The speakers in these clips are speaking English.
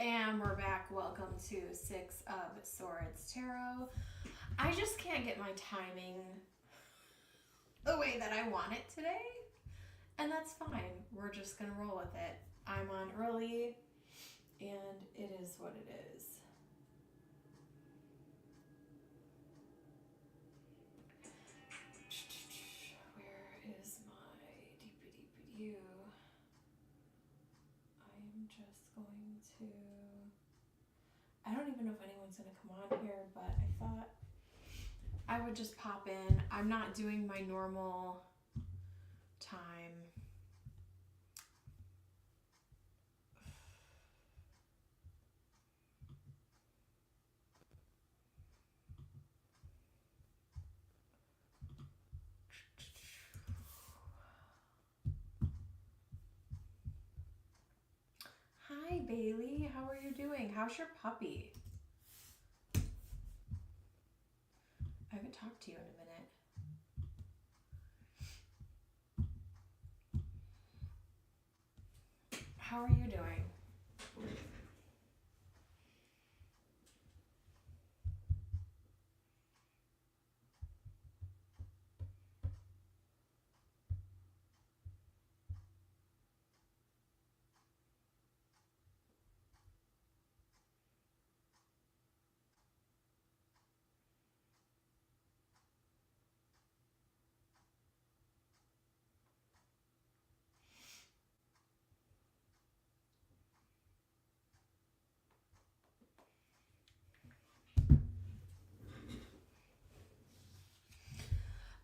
And we're back. Welcome to Six of Swords Tarot. I just can't get my timing the way that I want it today. And that's fine. We're just going to roll with it. I'm on early, and it is what it is. Where is my deepy? I'm just going to... I don't even know if anyone's going to come on here, but I thought I would just pop in. I'm not doing my normal time. Hi, Bailey. How are you doing? How's your puppy? I haven't talked to you in a minute. How are you doing?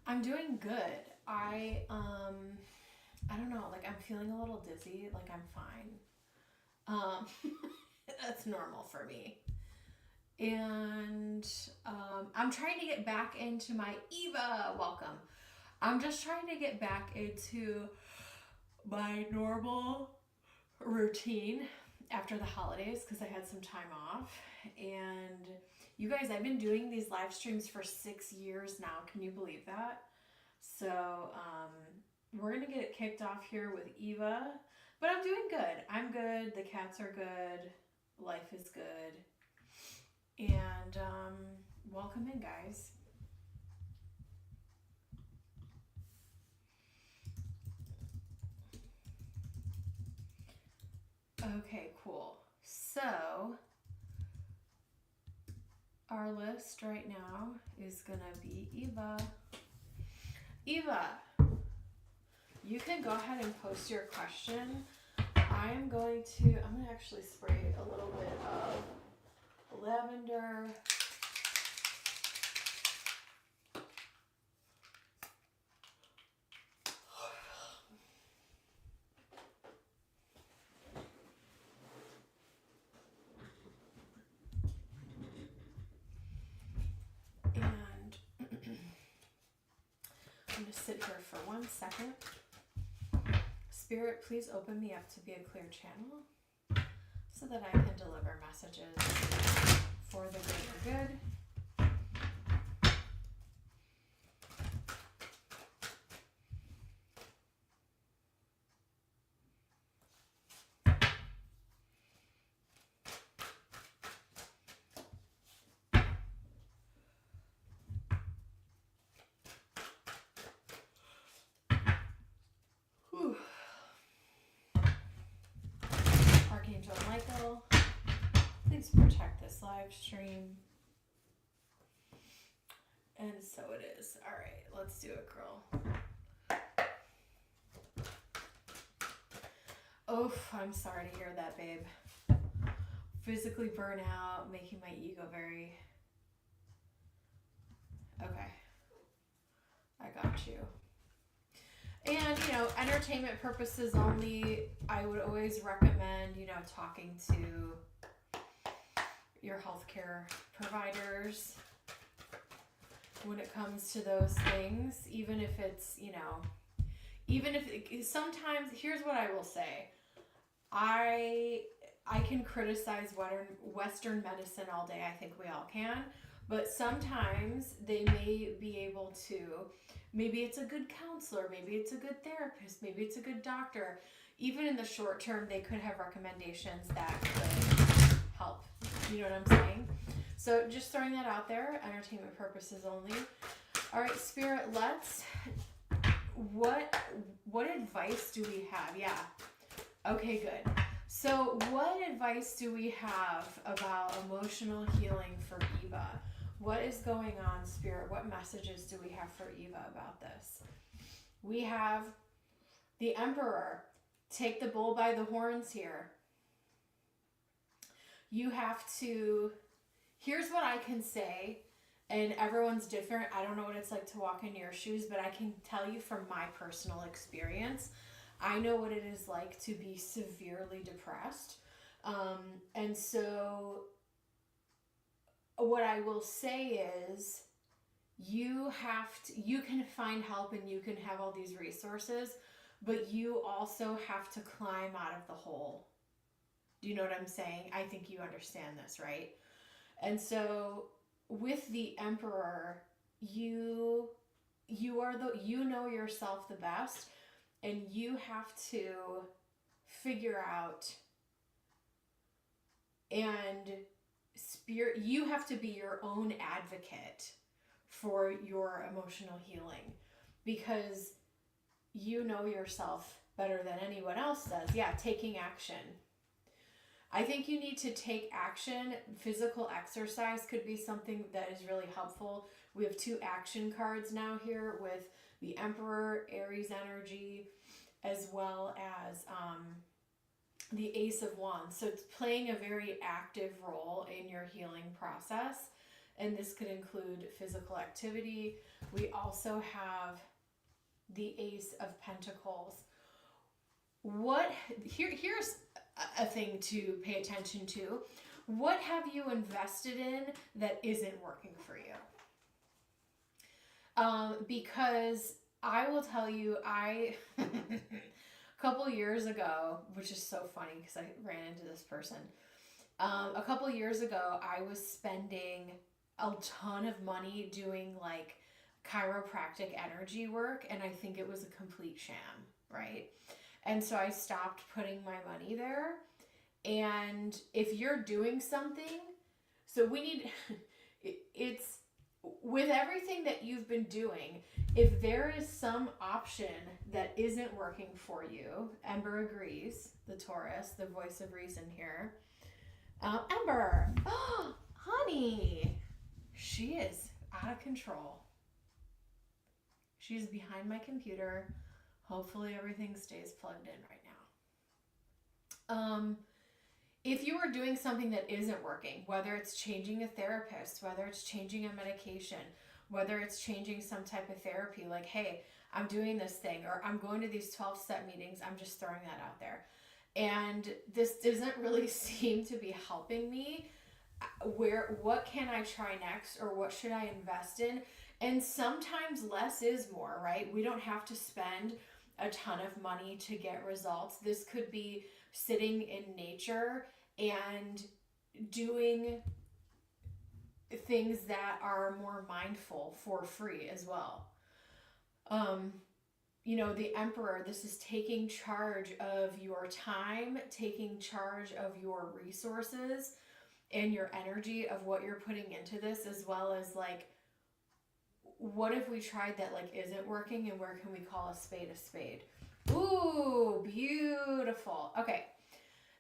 I'm doing good. I don't know, like I'm feeling a little dizzy, like I'm fine. That's normal for me. And I'm trying to get back into my Eva, welcome. I'm just trying to get back into my normal routine after the holidays because I had some time off. And you guys, I've been doing these live streams for 6 years now. Can you believe that? So we're going to get it kicked off here with Eva. But I'm doing good. I'm good. The cats are good. Life is good. And welcome in, guys. Okay, cool. So our list right now is gonna be Eva. Eva, you can go ahead and post your question. I'm gonna actually spray a little bit of lavender. I'm going to sit here for 1 second. Spirit, please open me up to be a clear channel so that I can deliver messages for the greater good. Archangel Michael, please protect this live stream. And so it is. All right, let's do it, girl. Oof, I'm sorry to hear that, babe. Physically burn out, making my ego very... Okay. I got you. And, you know, entertainment purposes only, I would always recommend, you know, talking to your healthcare providers when it comes to those things, even if it's, you know, even if it, sometimes, here's what I will say. I can criticize Western medicine all day. I think we all can. But sometimes they may be able to, maybe it's a good counselor, maybe it's a good therapist, maybe it's a good doctor. Even in the short term, they could have recommendations that could help. You know what I'm saying? So just throwing that out there, entertainment purposes only. All right, Spirit, what advice do we have? Yeah. Okay, good. So what advice do we have about emotional healing for Eva? What is going on, Spirit? What messages do we have for Eva about this? We have the Emperor. Take the bull by the horns here. You have to, here's what I can say, and everyone's different. I don't know what it's like to walk in your shoes, but I can tell you from my personal experience, I know what it is like to be severely depressed. And so what I will say is you can find help and you can have all these resources, but you also have to climb out of the hole. Do you know what I'm saying? I think you understand this, right? And so with the Emperor, you know yourself the best, and you have to figure out and you have to be your own advocate for your emotional healing, because you know yourself better than anyone else does. Yeah, taking action. I think you need to take action. Physical exercise could be something that is really helpful. We have 2 action cards now here with the Emperor, Aries energy, as well as the Ace of Wands. So it's playing a very active role in your healing process. And this could include physical activity. We also have the Ace of Pentacles. Here's a thing to pay attention to. What have you invested in that isn't working for you? Because I will tell you, a couple years ago, which is so funny because I ran into this person. A couple years ago, I was spending a ton of money doing like chiropractic energy work, and I think it was a complete sham, right? And so I stopped putting my money there. And if you're doing something, so we need, it's with everything that you've been doing, if there is some option that isn't working for you, Ember agrees, the Taurus, the voice of reason here. Ember, oh, honey, she is out of control. She's behind my computer. Hopefully everything stays plugged in right now. If you are doing something that isn't working, whether it's changing a therapist, whether it's changing a medication, whether it's changing some type of therapy, like, hey, I'm doing this thing, or I'm going to these 12-step meetings, I'm just throwing that out there. And this doesn't really seem to be helping me. What can I try next, or what should I invest in? And sometimes less is more, right? We don't have to spend a ton of money to get results. This could be sitting in nature and doing things that are more mindful for free as well. The Emperor, this is taking charge of your time, taking charge of your resources and your energy of what you're putting into this, as well as like, what if we tried that like isn't working, and where can we call a spade a spade? Ooh, beautiful. Okay,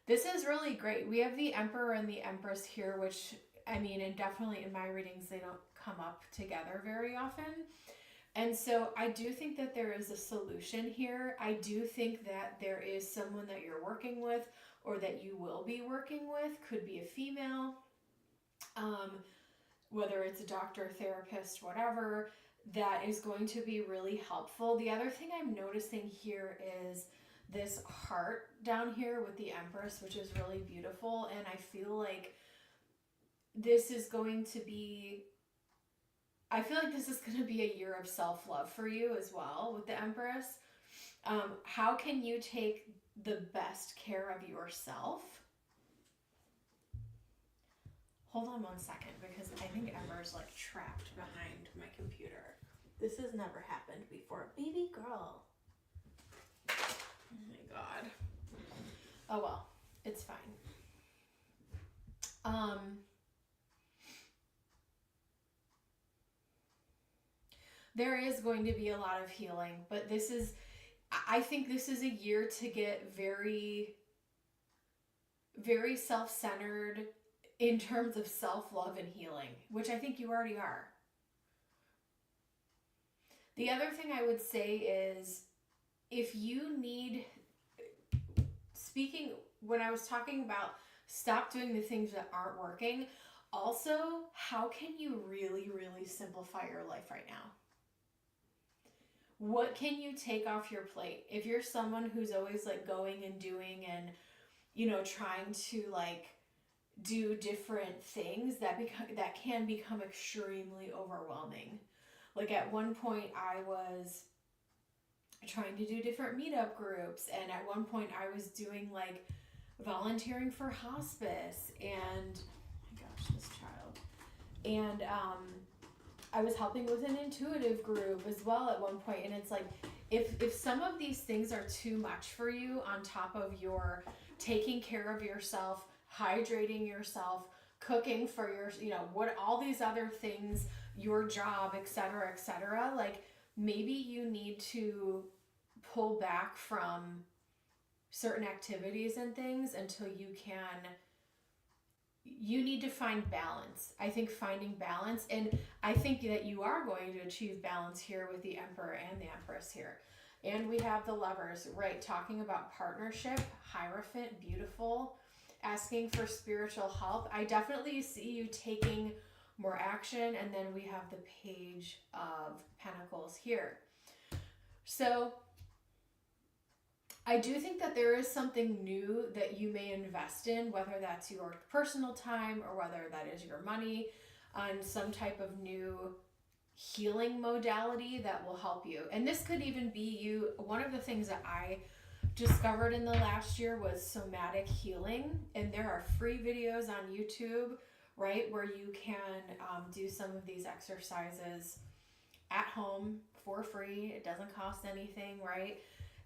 this is really great. We have the Emperor and the Empress here, which, I mean, and definitely in my readings, they don't come up together very often. And so I do think that there is a solution here. I do think that there is someone that you're working with, or that you will be working with, could be a female, whether it's a doctor, therapist, whatever, that is going to be really helpful. The other thing I'm noticing here is this heart down here with the Empress, which is really beautiful. And I feel like this is going to be a year of self-love for you as well with the Empress. How can you take the best care of yourself? Hold on one second, because I think Ember's like trapped behind my computer. This has never happened before. Baby girl. Oh my God. Oh well, it's fine. There is going to be a lot of healing, but I think this is a year to get very, very self-centered in terms of self-love and healing, which I think you already are. The other thing I would say is, if you need, speaking, when I was talking about stop doing the things that aren't working, also, how can you really, really simplify your life right now? What can you take off your plate? If you're someone who's always like going and doing and, trying to like do different things, that can become extremely overwhelming. Like at one point I was trying to do different meetup groups, and at one point I was doing like volunteering for hospice, and oh my gosh, this child. And I was helping with an intuitive group as well at one point, and it's like, if some of these things are too much for you, on top of your taking care of yourself, hydrating yourself, cooking for your, what, all these other things, your job, etc., like maybe you need to pull back from certain activities and things until you need to find balance. I think finding balance, and I think that you are going to achieve balance here with the Emperor and the Empress here. And we have the Lovers, right? Talking about partnership, Hierophant, beautiful, asking for spiritual help. I definitely see you taking more action. And then we have the Page of Pentacles here. So I do think that there is something new that you may invest in, whether that's your personal time or whether that is your money, on some type of new healing modality that will help you. And this could even be you. One of the things that I discovered in the last year was somatic healing. And there are free videos on YouTube, right, where you can do some of these exercises at home for free. It doesn't cost anything, right?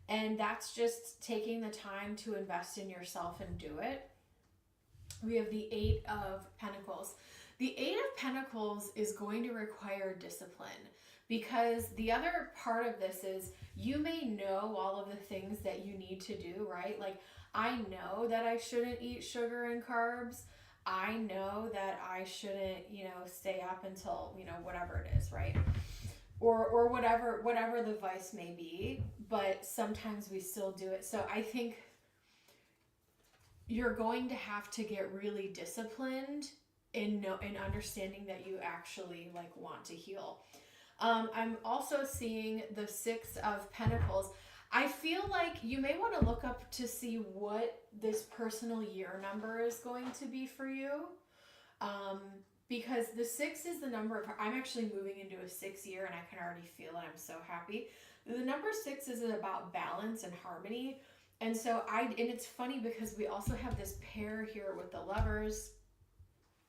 And that's just taking the time to invest in yourself and do it. We have the Eight of Pentacles. The Eight of Pentacles is going to require discipline, because the other part of this is you may know all of the things that you need to do, right? Like, I know that I shouldn't eat sugar and carbs. I know that I shouldn't, stay up until, whatever it is, right? Or whatever the vice may be, but sometimes we still do it. So I think you're going to have to get really disciplined in understanding that you actually like want to heal. I'm also seeing the Six of Pentacles. I feel like you may want to look up to see what this personal year number is going to be for you. Because the 6 is the number of, I'm actually moving into a 6 year, and I can already feel it. I'm so happy. The number 6 is about balance and harmony. And so and it's funny because we also have this pair here with the Lovers.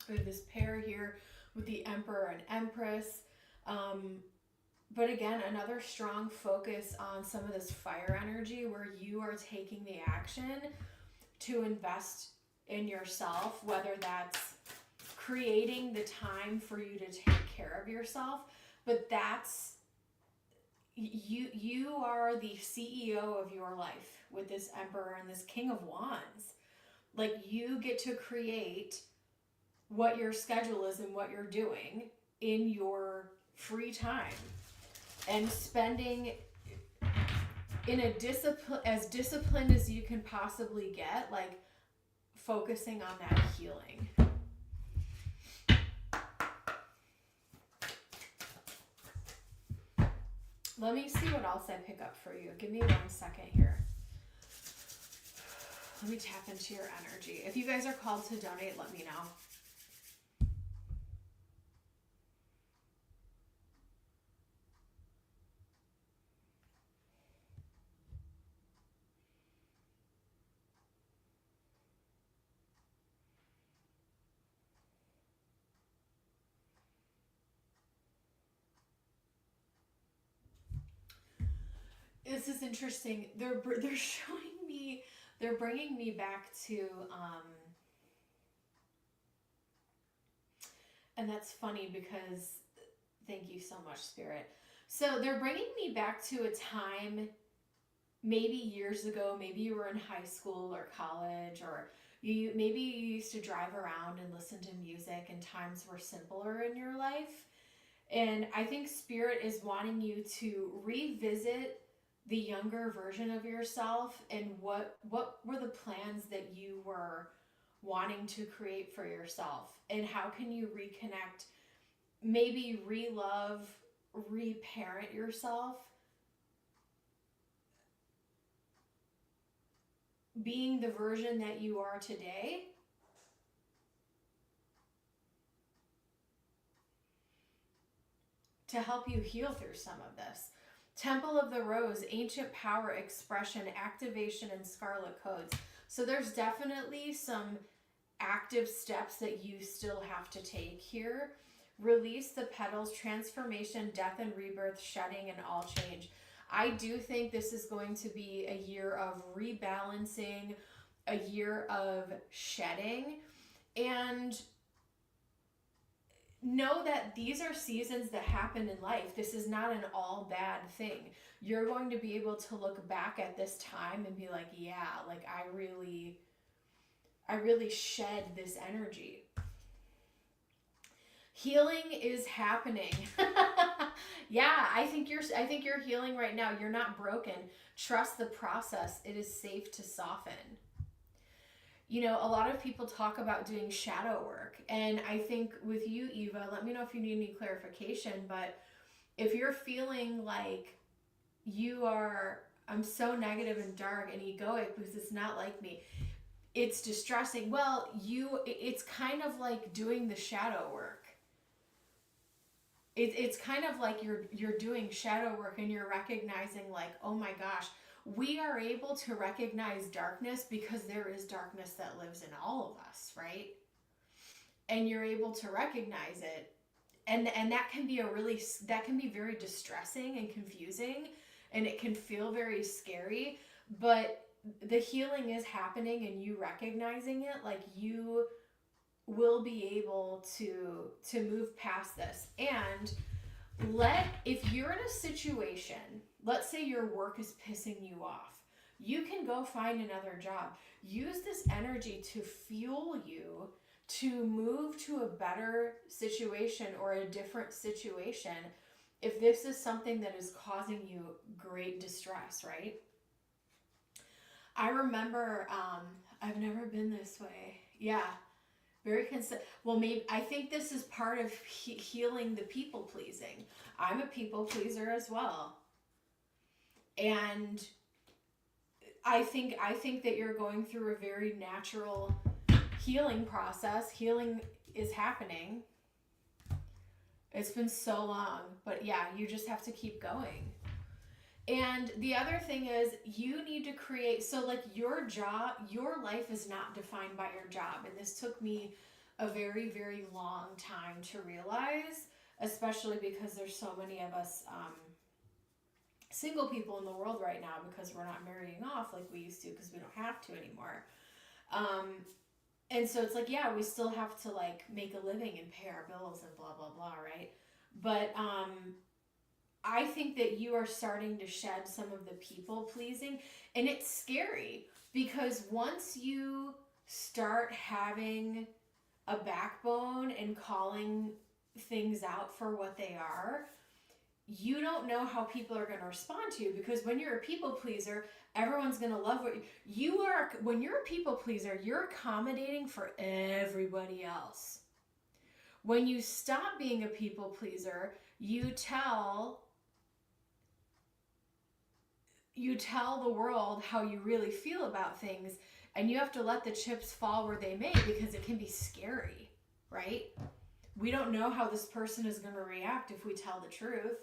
We have this pair here with the Emperor and Empress. But again, another strong focus on some of this fire energy where you are taking the action to invest in yourself, whether that's creating the time for you to take care of yourself, but that's you are the CEO of your life with this Emperor and this King of Wands. Like, you get to create what your schedule is and what you're doing in your free time, and spending in a as disciplined as you can possibly get, like focusing on that healing. Let me see what else I pick up for you. Give me 1 second here. Let me tap into your energy. If you guys are called to donate, let me know. This is interesting. They're showing me, they're bringing me back to, and that's funny because, thank you so much, Spirit. So they're bringing me back to a time maybe years ago. Maybe you were in high school or college, or maybe you used to drive around and listen to music and times were simpler in your life. And I think Spirit is wanting you to revisit the younger version of yourself and what were the plans that you were wanting to create for yourself, and how can you reconnect, maybe re-love, reparent yourself, being the version that you are today, to help you heal through some of this. Temple of the Rose, ancient power, expression, activation, and scarlet codes. So there's definitely some active steps that you still have to take here. Release the petals, transformation, death and rebirth, shedding, and all change. I do think this is going to be a year of rebalancing, a year of shedding, and know that these are seasons that happen in life. This is not an all bad thing. You're going to be able to look back at this time and be like, yeah, like I really shed this energy. Healing is happening. Yeah, I think you're healing right now. You're not broken. Trust the process. It is safe to soften. You know, a lot of people talk about doing shadow work, and I think with you, Eva, let me know if you need any clarification, but if you're feeling like I'm so negative and dark and egoic because it's not like me, it's distressing. Well, it's kind of like doing the shadow work. It's kind of like you're doing shadow work, and you're recognizing like, oh my gosh, we are able to recognize darkness because there is darkness that lives in all of us, right? And you're able to recognize it. And that can be very distressing and confusing, and it can feel very scary, but the healing is happening, and you recognizing it, like you will be able to move past this. And if you're in a situation, let's say your work is pissing you off, you can go find another job. Use this energy to fuel you to move to a better situation or a different situation if this is something that is causing you great distress, right? I remember, I've never been this way. Yeah. Very well, maybe I think this is part of healing the people pleasing. I'm a people pleaser as well, and I think that you're going through a very natural healing process. Healing is happening. It's been so long, but yeah, you just have to keep going. And the other thing is, you need to create, so like your life is not defined by your job. And this took me a very, very long time to realize, especially because there's so many of us single people in the world right now because we're not marrying off like we used to because we don't have to anymore. And so it's like, yeah, we still have to like make a living and pay our bills and blah, blah, blah, right? But I think that you are starting to shed some of the people pleasing, and it's scary because once you start having a backbone and calling things out for what they are, you don't know how people are going to respond to you, because when you're a people pleaser, everyone's going to love what you are. When you're a people pleaser, you're accommodating for everybody else. When you stop being a people pleaser, you tell the world how you really feel about things, and you have to let the chips fall where they may, because it can be scary, right? We don't know how this person is going to react if we tell the truth,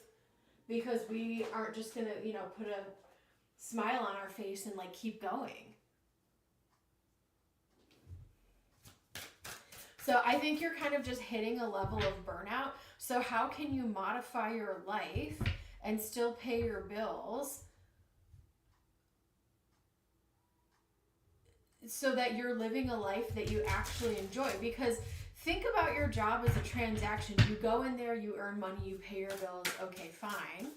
because we aren't just going to, put a smile on our face and like keep going. So I think you're kind of just hitting a level of burnout. So how can you modify your life and still pay your bills so that you're living a life that you actually enjoy? Because think about your job as a transaction. You go in there, you earn money, you pay your bills. Okay, fine.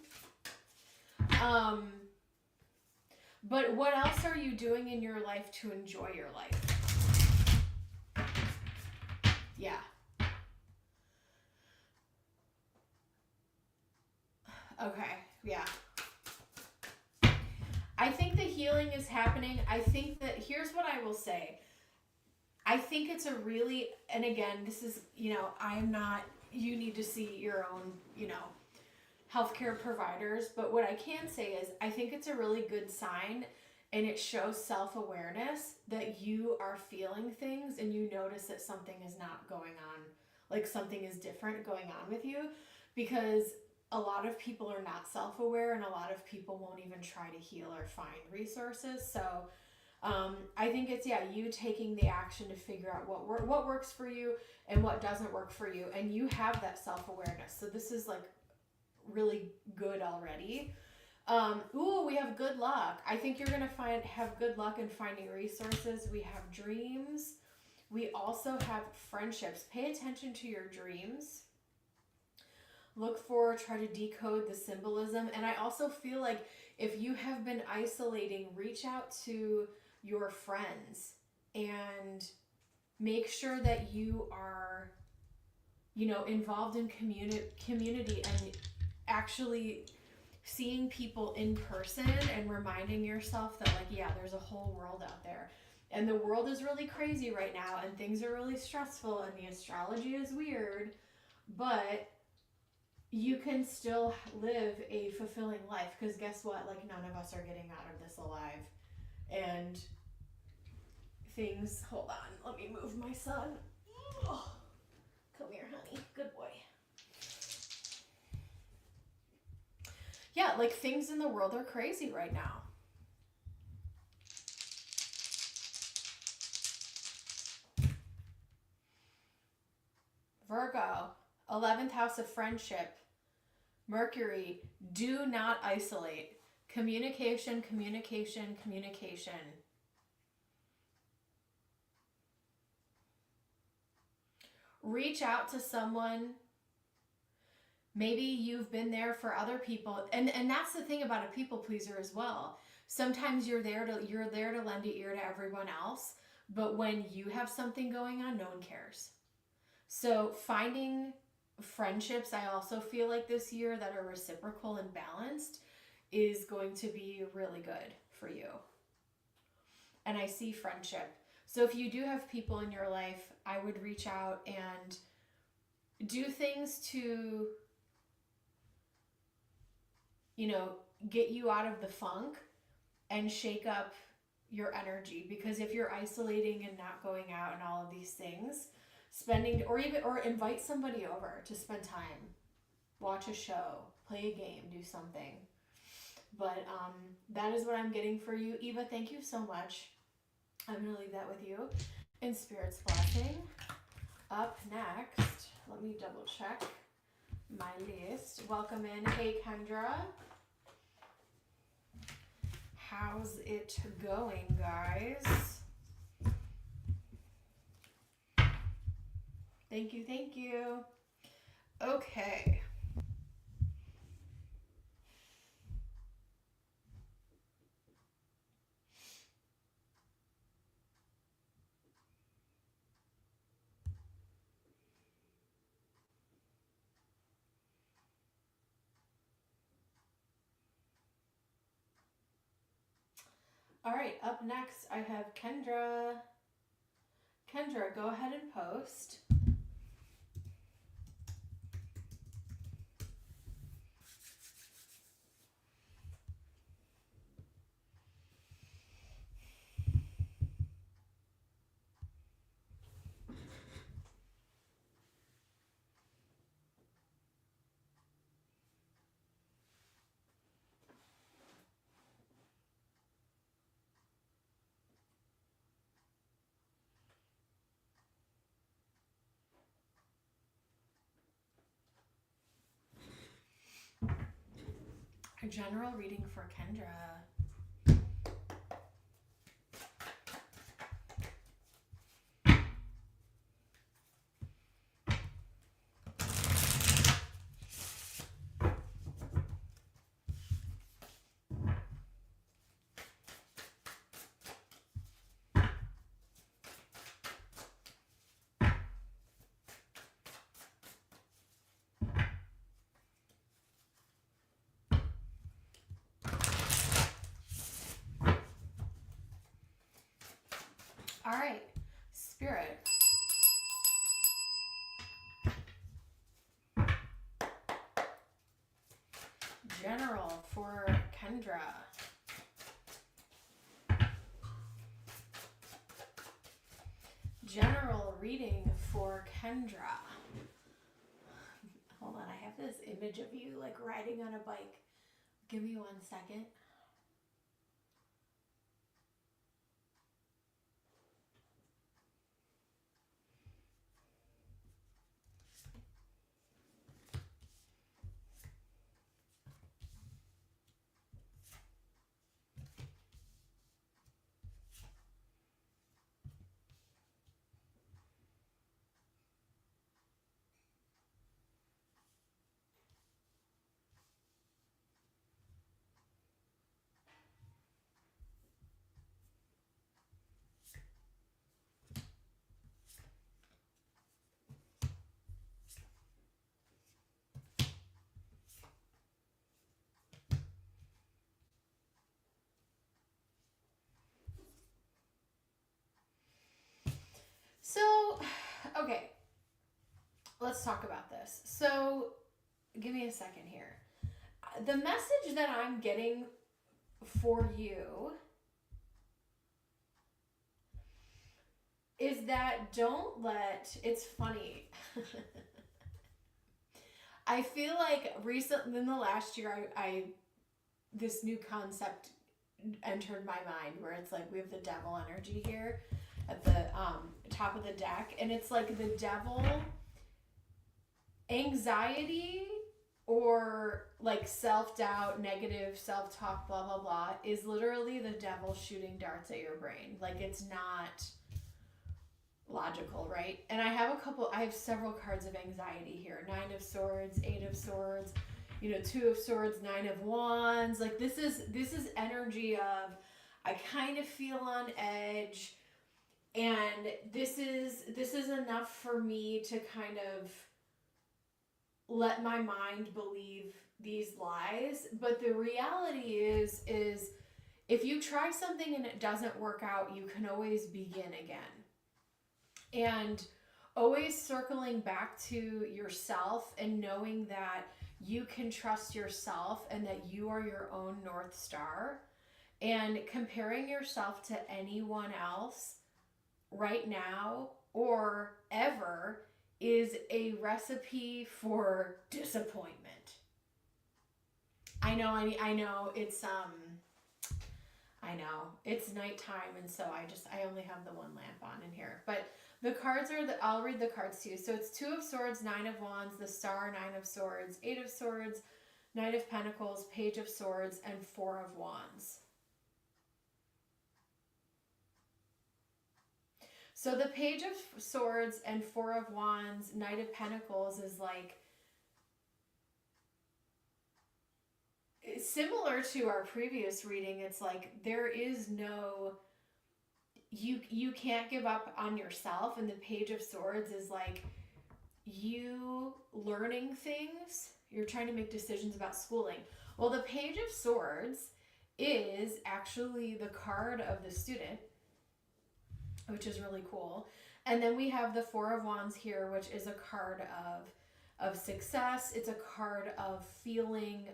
But what else are you doing in your life to enjoy your life? Yeah. Okay, yeah. I think the healing is happening. I think that, here's what I will say. I think it's a really, and again, this is, I'm not, you need to see your own, healthcare providers. But what I can say is I think it's a really good sign, and it shows self-awareness that you are feeling things and you notice that something is not going on, like something is different going on with you, because a lot of people are not self-aware, and a lot of people won't even try to heal or find resources. So I think it's, you taking the action to figure out what works for you and what doesn't work for you. And you have that self-awareness. So this is like really good already. We have good luck. I think you're going to have good luck in finding resources. We have dreams. We also have friendships. Pay attention to your dreams. Try to decode the symbolism. And I also feel like if you have been isolating, reach out to your friends and make sure that you are, involved in community and actually seeing people in person and reminding yourself that, there's a whole world out there. And the world is really crazy right now, and things are really stressful, and the astrology is weird, but you can still live a fulfilling life, because guess what? None of us are getting out of this alive. And things, hold on, let me move my son. Oh, come here, honey. Good boy. Yeah, things in the world are crazy right now. Virgo, 11th house of friendship. Mercury, do not isolate. Communication, communication, communication. Reach out to someone. Maybe you've been there for other people. And that's the thing about a people pleaser as well. Sometimes you're there to lend an ear to everyone else, but when you have something going on, no one cares. So finding friendships, I also feel like this year, that are reciprocal and balanced is going to be really good for you. And I see friendship. So if you do have people in your life, I would reach out and do things to, get you out of the funk and shake up your energy. Because if you're isolating and not going out and all of these things, or invite somebody over to spend time, watch a show, play a game, do something. But that is what I'm getting for you. Eva, thank you so much. I'm going to leave that with you. In Spirit's blessing. Up next, let me double check my list. Welcome in. Hey, Kendra. How's it going, guys? Thank you, thank you. Okay. All right, up next I have Kendra. Kendra, go ahead and post. A general reading for Kendra. All right, Spirit. General for Kendra. General reading for Kendra. Hold on, I have this image of you like riding on a bike. Give me 1 second. So, okay, let's talk about this. So, give me a second here. The message that I'm getting for you is that don't let, it's funny. I feel like recently in the last year, I this new concept entered my mind where it's like we have the devil energy here at the top of the deck, and it's like the devil, anxiety or like self-doubt, negative self-talk, blah blah blah, is literally the devil shooting darts at your brain. Like, it's not logical, right? And I have several cards of anxiety here. 9 of Swords, 8 of Swords, 2 of Swords, 9 of Wands. Like, this is energy of, I kind of feel on edge, and this is enough for me to kind of let my mind believe these lies. But the reality is if you try something and it doesn't work out, you can always begin again. And always circling back to yourself and knowing that you can trust yourself and that you are your own North Star. And comparing yourself to anyone else right now or ever is a recipe for disappointment. I know it's nighttime, and so I only have the one lamp on in here. But the cards are I'll read the cards to you. So it's 2 of Swords, 9 of Wands, the Star, 9 of Swords, 8 of Swords, Knight of Pentacles, Page of Swords, and 4 of Wands. So the Page of Swords and 4 of Wands, Knight of Pentacles is like similar to our previous reading. It's like there is no, you can't give up on yourself. And the Page of Swords is like you learning things. You're trying to make decisions about schooling. Well, the Page of Swords is actually the card of the student, which is really cool. And then we have the 4 of Wands here, which is a card of success. It's a card of feeling,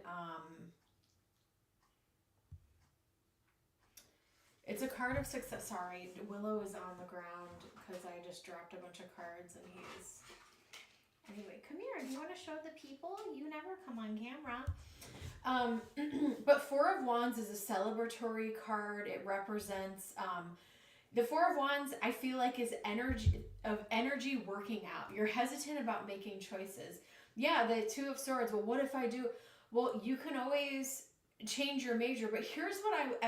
it's a card of success. Sorry, Willow is on the ground because I just dropped a bunch of cards and he's... Anyway, come here. Do you want to show the people? You never come on camera. But 4 of Wands is a celebratory card. It represents... the 4 of Wands, I feel like, is energy working out. You're hesitant about making choices. Yeah, the 2 of Swords. Well, what if I do? Well, you can always change your major. But here's what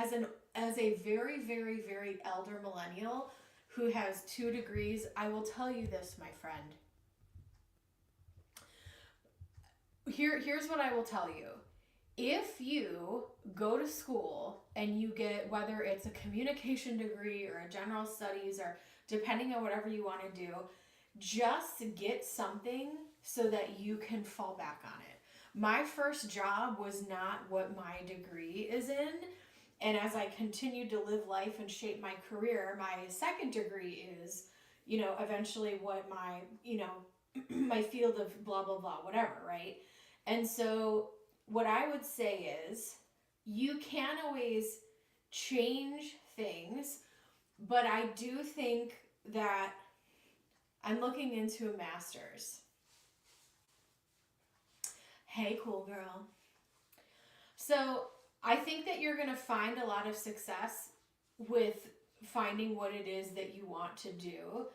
as a very, very, very elder millennial who has 2 degrees, I will tell you this, my friend. Here's what I will tell you. If you go to school and you get, whether it's a communication degree or a general studies or depending on whatever you want to do, just get something so that you can fall back on it. My first job was not what my degree is in. And as I continued to live life and shape my career, my second degree is, you know, eventually what my, you know, my field of blah, blah, blah, whatever, right? And so what I would say is you can always change things, but I do think that I'm looking into a master's. Hey, cool girl. So I think that you're going to find a lot of success with finding what it is that you want to do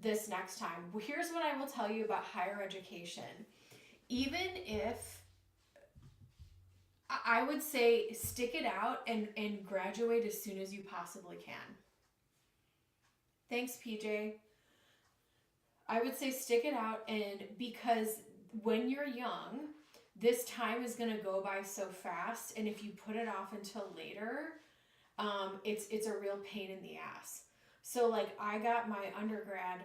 this next time. Here's what I will tell you about higher education. Even if I would say stick it out and graduate as soon as you possibly can. Thanks, PJ. I would say stick it out, and because when you're young, this time is going to go by so fast, and if you put it off until later, it's a real pain in the ass. So like I got my undergrad,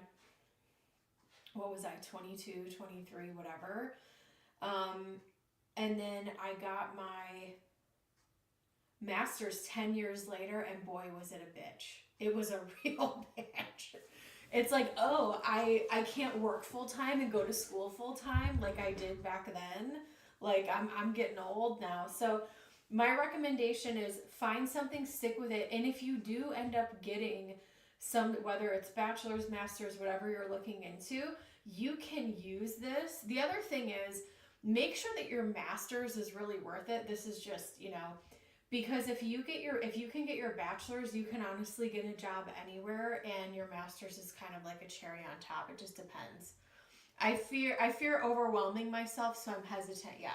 what was I, 22, 23, whatever. And then I got my master's 10 years later, and boy, was it a bitch. It was a real bitch. It's like, oh, I can't work full time and go to school full time like I did back then. Like I'm getting old now. So my recommendation is find something, stick with it. And if you do end up getting some, whether it's bachelor's, master's, whatever you're looking into, you can use this. The other thing is make sure that your master's is really worth it. This is just, you know, because if you can get your bachelor's, you can honestly get a job anywhere, and your master's is kind of like a cherry on top. It just depends. I fear overwhelming myself, so I'm hesitant. Yeah.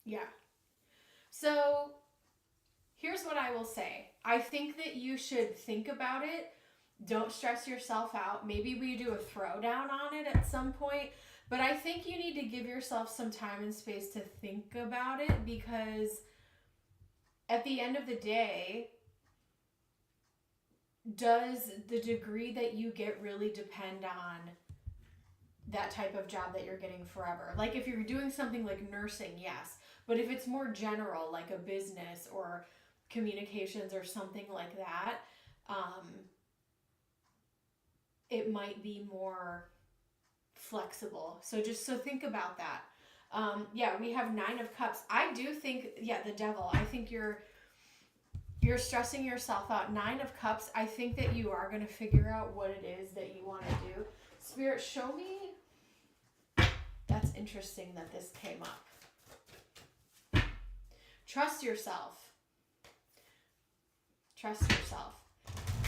Yeah. So here's what I will say. I think that you should think about it. Don't stress yourself out. Maybe we do a throwdown on it at some point, but I think you need to give yourself some time and space to think about it, because at the end of the day, does the degree that you get really depend on that type of job that you're getting forever? Like if you're doing something like nursing, yes, but if it's more general, like a business or communications or something like that, it might be more flexible. So think about that. Yeah, we have 9 of Cups. I do think, yeah, the Devil. I think you're stressing yourself out. 9 of Cups. I think that you are going to figure out what it is that you want to do. Spirit, show me. That's interesting that this came up. Trust yourself. Trust yourself.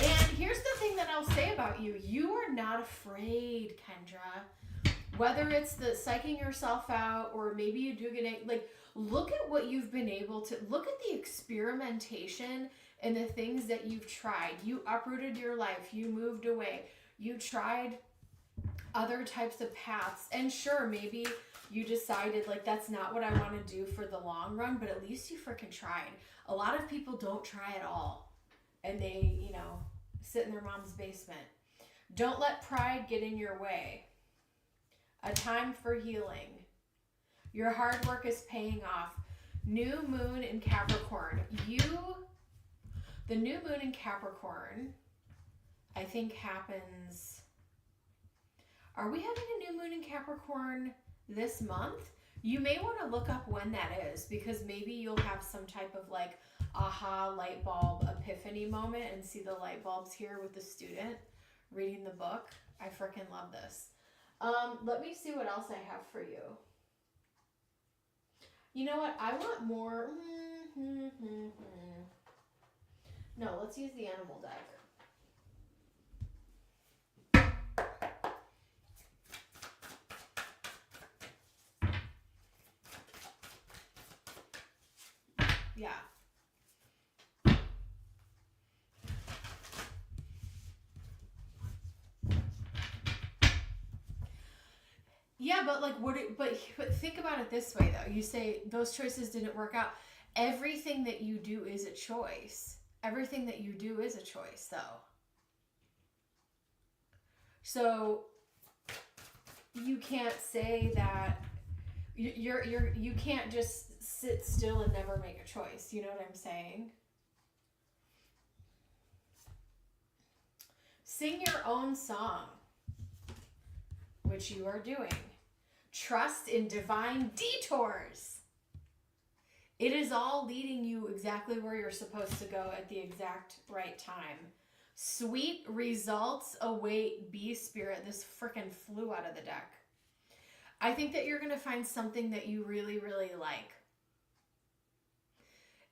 And here's the thing that I'll say about you. You are not afraid, Kendra. Whether it's the psyching yourself out, or maybe you do get, like, look at what you've been able to, look at the experimentation and the things that you've tried. You uprooted your life. You moved away. You tried other types of paths. And sure, maybe you decided, like, that's not what I want to do for the long run, but at least you freaking tried. A lot of people don't try at all. And they, you know, sit in their mom's basement. Don't let pride get in your way. A time for healing. Your hard work is paying off. New moon in Capricorn. The new moon in Capricorn, I think happens. Are we having a new moon in Capricorn this month? You may want to look up when that is, because maybe you'll have some type of like aha light bulb epiphany moment and see the light bulbs here with the student reading the book. I freaking love this. Let me see what else I have for you. You know what? I want more. No, let's use the animal deck. Yeah. Yeah, but like, but think about it this way though. You say those choices didn't work out. Everything that you do is a choice. Everything that you do is a choice though. So you can't say that you can't just sit still and never make a choice. You know what I'm saying? Sing your own song, which you are doing. Trust in divine detours. It is all leading you exactly where you're supposed to go at the exact right time. Sweet results await, be spirit. This frickin' flew out of the deck. I think that you're going to find something that you really, really like.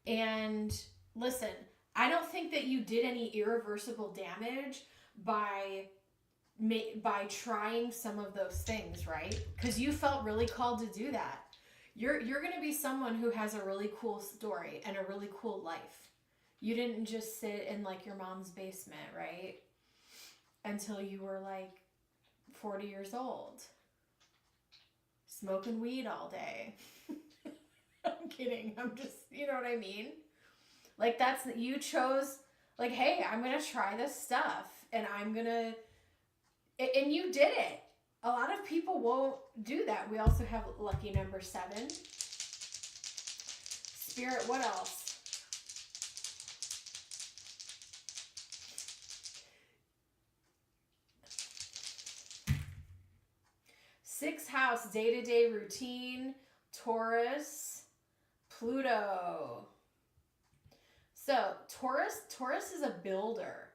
And listen, I don't think that you did any irreversible damage by trying some of those things, right? Because you felt really called to do that. You're going to be someone who has a really cool story and a really cool life. You didn't just sit in like your mom's basement, right? Until you were like 40 years old. Smoking weed all day. I'm kidding. I'm just, you know what I mean? Like you chose, like, hey, I'm going to try this stuff and and you did it. A lot of people won't do that. We also have lucky number 7. Spirit, what else? 6th house, day-to-day routine, Taurus, Pluto. So Taurus is a builder.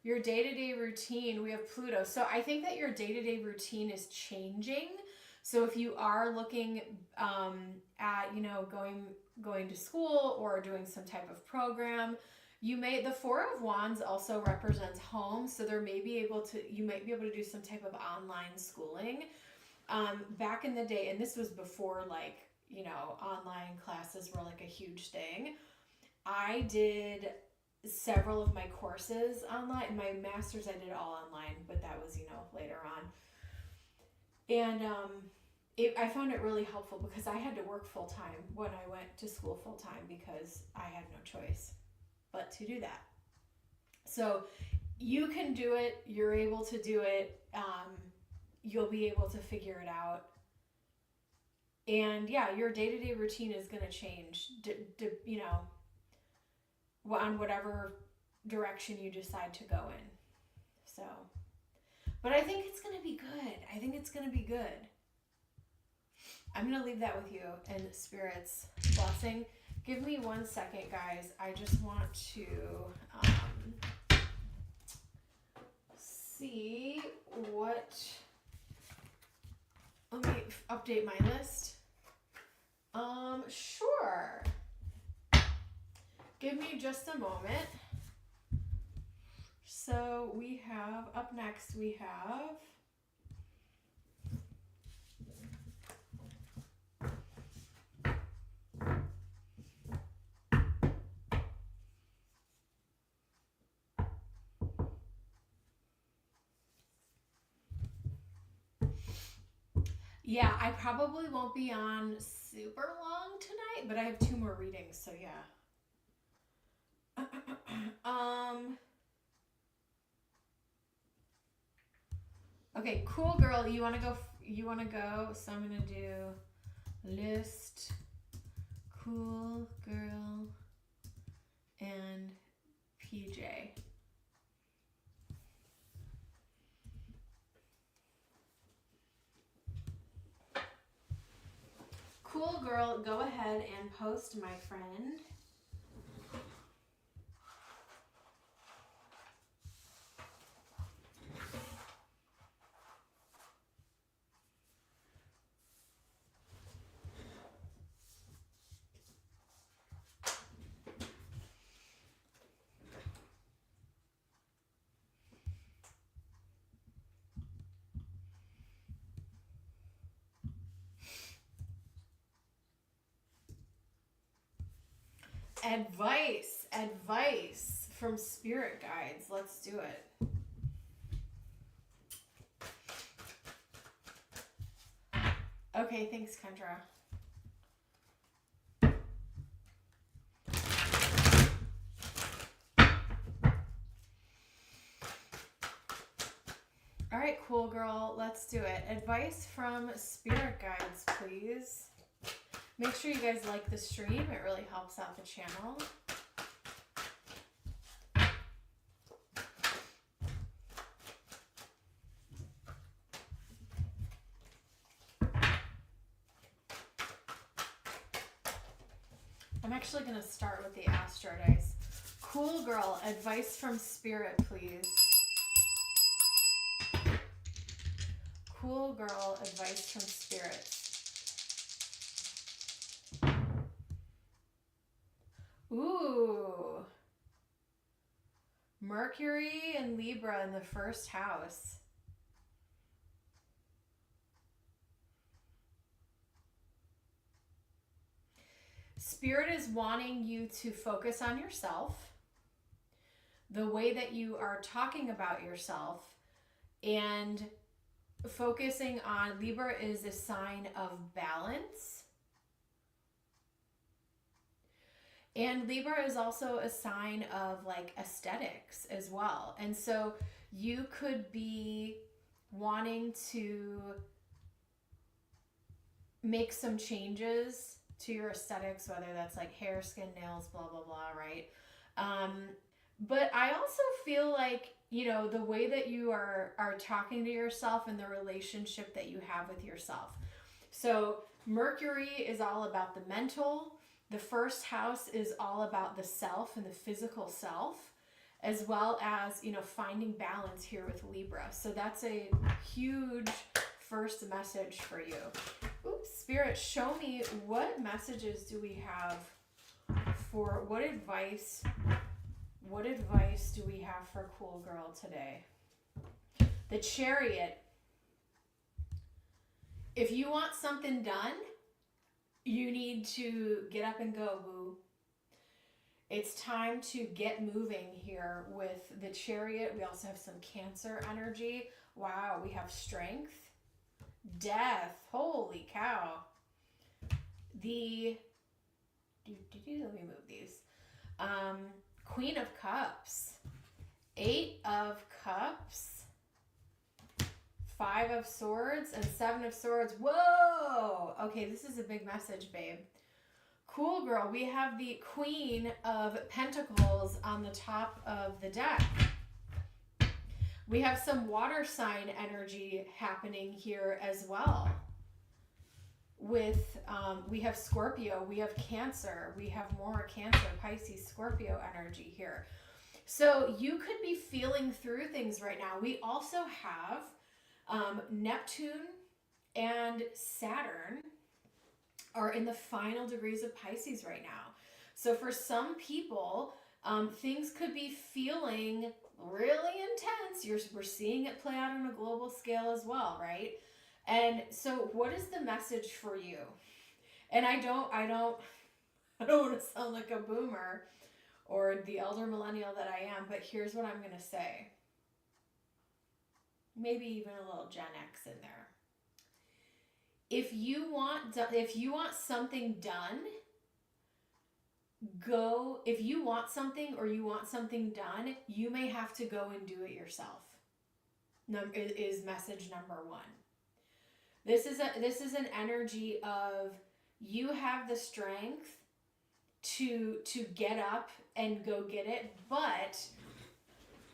Your day-to-day routine, we have Pluto. So I think that your day-to-day routine is changing. So if you are looking at, going to school or doing some type of program, the 4 of Wands also represents home. So you might be able to do some type of online schooling. Back in the day, and this was before online classes were like a huge thing. I did several of my courses online. My master's I did all online, but that was, later on. And I found it really helpful because I had to work full-time when I went to school full-time because I had no choice but to do that. So you can do it. You're able to do it. You'll be able to figure it out. And yeah, your day-to-day routine is going to change, on whatever direction you decide to go in. So, but I think it's going to be good. I think it's going to be good. I'm going to leave that with you and Spirit's blessing. Give me 1 second, guys. I just want to see what... Let me update my list. Sure. Give me just a moment. So we have, up next we have... Yeah, I probably won't be on super long tonight, but I have 2 more readings, so yeah. Okay, cool girl, you wanna go, so I'm gonna do list, cool girl, and PJ. Cool girl, go ahead and post, my friend. Advice from spirit guides. Let's do it. Okay, thanks, Kendra. All right, cool girl. Let's do it. Advice from spirit guides, please. Make sure you guys like the stream. It really helps out the channel. I'm actually going to start with the Astro dice. Cool girl, advice from spirit, please. Cool girl, advice from spirit. Ooh. Mercury and Libra in the first house. Spirit is wanting you to focus on yourself, the way that you are talking about yourself, and focusing on Libra is a sign of balance. And Libra is also a sign of like aesthetics as well. And so you could be wanting to make some changes to your aesthetics, whether that's like hair, skin, nails, blah, blah, blah, right? But I also feel like, you know, the way that you are talking to yourself and the relationship that you have with yourself. So Mercury is all about the mental. The first house is all about the self and the physical self, as well as, you know, finding balance here with Libra. So that's a huge first message for you. Oops, Spirit, show me what messages do we have for what advice do we have for Cool Girl today? The Chariot. If you want something done, you need to get up and go, boo. It's time to get moving here with the Chariot. We also have some Cancer energy. Wow, we have Strength. Death. Holy cow. Let me move these. Queen of Cups. 8 of Cups. 5 of Swords and 7 of Swords. Whoa! Okay, this is a big message, babe. Cool girl, we have the Queen of Pentacles on the top of the deck. We have some water sign energy happening here as well. With, we have Scorpio, we have Cancer, we have more Cancer, Pisces, Scorpio energy here. So you could be feeling through things right now. We also have Neptune and Saturn are in the final degrees of Pisces right now. So for some people, things could be feeling really intense. We're seeing it play out on a global scale as well, right? And so what is the message for you? And I don't want to sound like a boomer or the elder millennial that I am, but here's what I'm going to say. Maybe even a little Gen X in there. If you want something done, go. If you want something or you want something done, you may have to go and do it yourself. Is message number 1. This is an energy of you have the strength to get up and go get it, but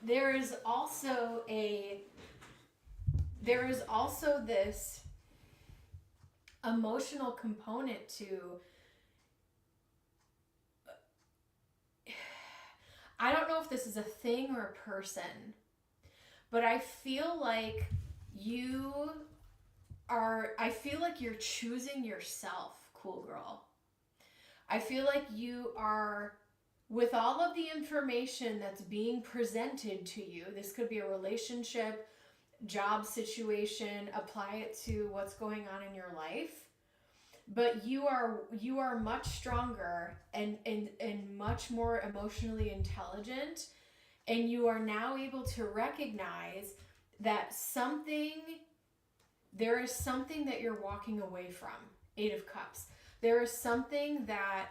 there is also this emotional component to, I don't know if this is a thing or a person, but I feel like you're choosing yourself, cool girl. I feel like you are, with all of the information that's being presented to you, this could be a relationship, job situation, apply it to what's going on in your life, but you are much stronger and much more emotionally intelligent, and you are now able to recognize that there is something that you're walking away from. 8 of Cups. There is something that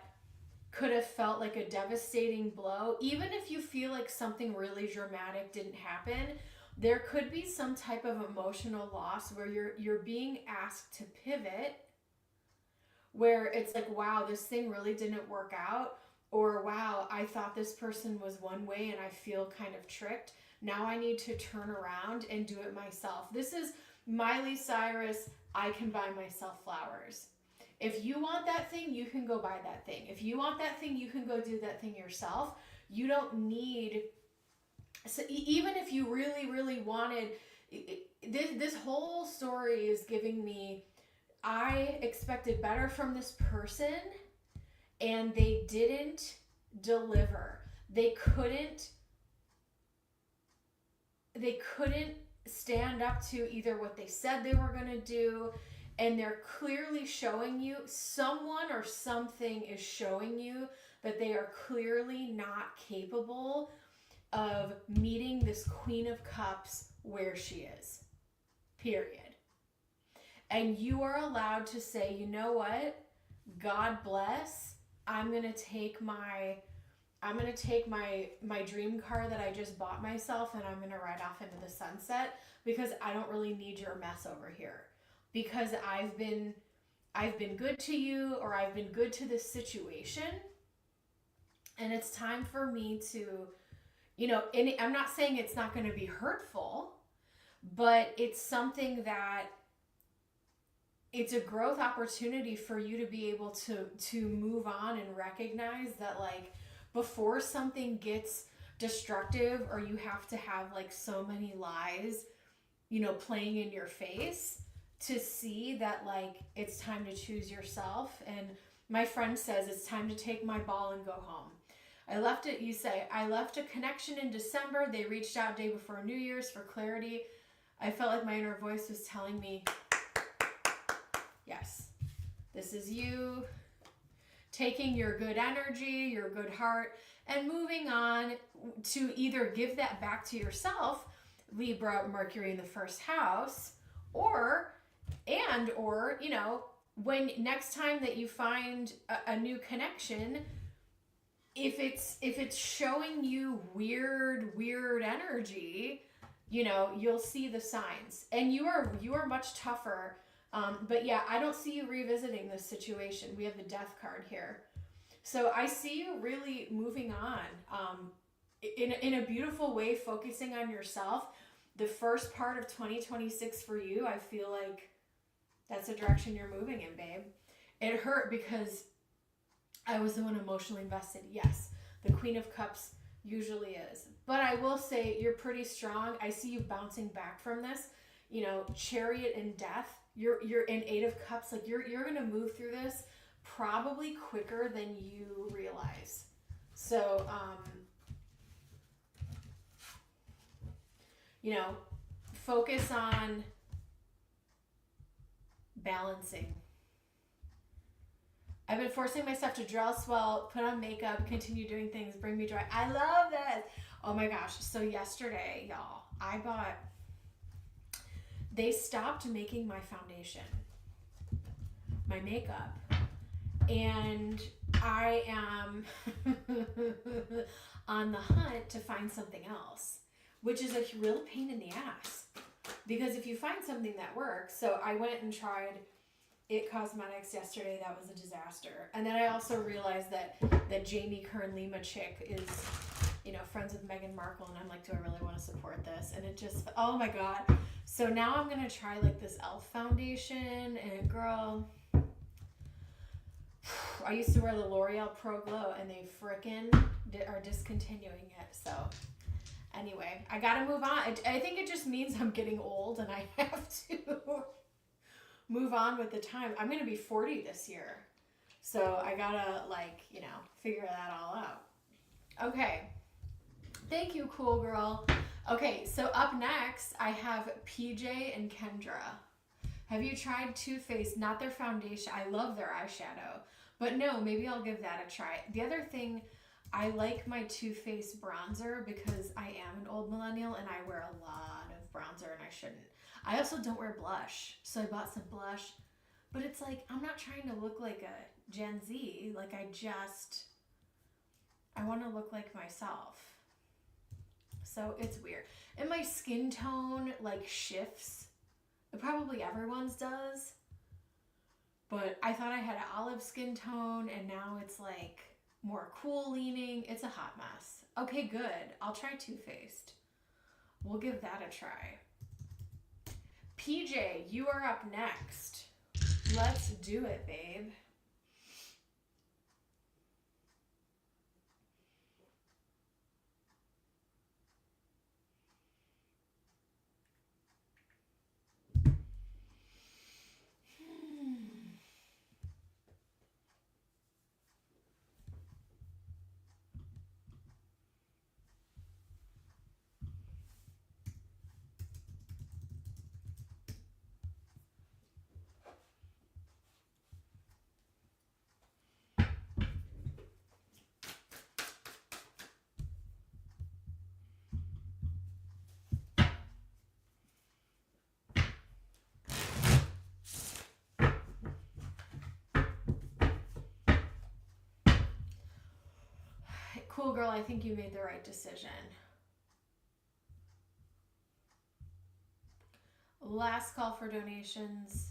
could have felt like a devastating blow, even if you feel like something really dramatic didn't happen. there could be some type of emotional loss where you're being asked to pivot, where it's like, wow, this thing really didn't work out, or wow, I thought this person was one way and I feel kind of tricked. Now I need to turn around and do it myself. This is Miley Cyrus, I can buy myself flowers. If you want that thing, you can go buy that thing. If you want that thing, you can go do that thing yourself. You don't need, so even if you really, really wanted, this whole story is giving me, I expected better from this person and they didn't deliver. They couldn't stand up to either what they said they were going to do, and they're clearly showing you, someone or something is showing you that they are clearly not capable of meeting this Queen of Cups where she is. Period. And you are allowed to say, you know what? God bless. I'm going to take my dream car that I just bought myself and I'm going to ride off into the sunset because I don't really need your mess over here. Because I've been good to you, or I've been good to this situation. And it's time for me to, and I'm not saying it's not going to be hurtful, but it's something that it's a growth opportunity for you to be able to move on and recognize that, like, before something gets destructive or you have to have like so many lies, playing in your face, to see that like it's time to choose yourself. And my friend says it's time to take my ball and go home. I left a connection in December. They reached out day before New Year's for clarity. I felt like my inner voice was telling me, yes, this is you taking your good energy, your good heart, and moving on to either give that back to yourself, Libra, Mercury in the first house, or when next time that you find a new connection, if it's showing you weird energy, you'll see the signs, and you are much tougher. But yeah, I don't see you revisiting this situation. We have the Death card here. So I see you really moving on in a beautiful way, focusing on yourself. The first part of 2026 for you, I feel like that's the direction you're moving in, babe. It hurt because I was the one emotionally invested. Yes, the Queen of Cups usually is. But I will say you're pretty strong. I see you bouncing back from this. Chariot and Death. You're in Eight of Cups. Like you're gonna move through this probably quicker than you realize. So focus on balancing. I've been forcing myself to draw, swell, put on makeup, continue doing things, bring me joy. I love this. Oh my gosh. So yesterday, y'all, they stopped making my foundation, my makeup, and I am on the hunt to find something else, which is a real pain in the ass. Because if you find something that works, so I went and tried It Cosmetics yesterday. That was a disaster. And then I also realized that Jamie Kern Lima chick is, friends with Meghan Markle. And I'm like, do I really want to support this? And it just, oh my God. So now I'm going to try like this e.l.f. foundation. And girl, I used to wear the L'Oreal Pro Glow and they frickin' are discontinuing it. So anyway, I got to move on. I think it just means I'm getting old and I have to move on with the time. I'm going to be 40 this year. So I got to figure that all out. Okay. Thank you, cool girl. Okay, so up next, I have PJ and Kendra. Have you tried Too Faced? Not their foundation. I love their eyeshadow. But no, maybe I'll give that a try. The other thing, I like my Too Faced bronzer because I am an old millennial and I wear a lot of bronzer and I shouldn't. I also don't wear blush, so I bought some blush. But it's like, I'm not trying to look like a Gen Z. I want to look like myself. So it's weird. And my skin tone like shifts. Probably everyone's does. But I thought I had an olive skin tone and now it's like more cool leaning. It's a hot mess. Okay, good. I'll try Too Faced. We'll give that a try. PJ, you are up next. Let's do it, babe. Cool girl, I think you made the right decision. Last call for donations.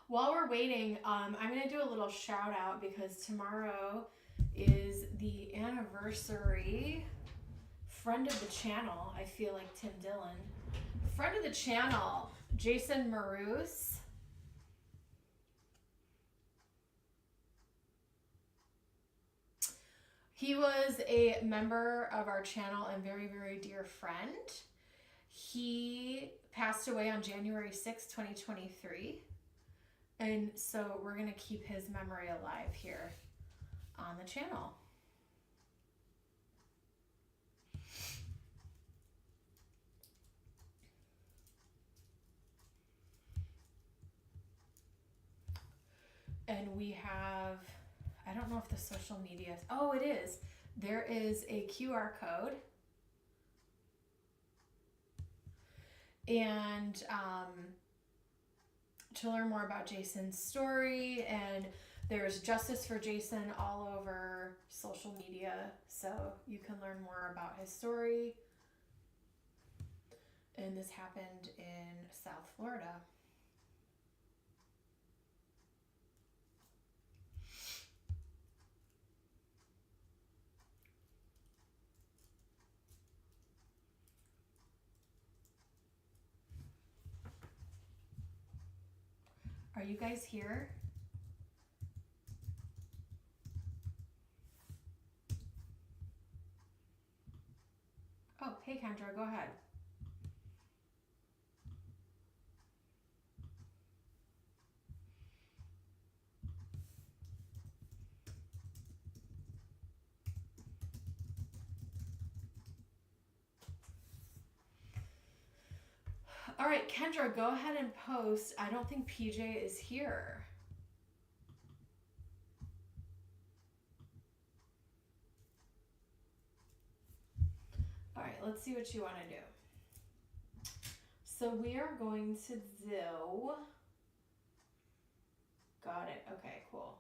While we're waiting, I'm going to do a little shout out because tomorrow is the anniversary. Friend of the channel, I feel like Tim Dillon. Friend of the channel, Jason Maroos. He was a member of our channel and very, very dear friend. He passed away on January 6, 2023. And so we're going to keep his memory alive here on the channel. And we have, I don't know if the social media, oh, it is. There is a QR code. And to learn more about Jason's story, and there's Justice for Jason all over social media, so you can learn more about his story. And this happened in South Florida. Are you guys here? Oh, hey Kendra, go ahead. All right, Kendra, go ahead and post. I don't think PJ is here. All right, let's see what you want to do. So we are going to do, got it, okay, cool.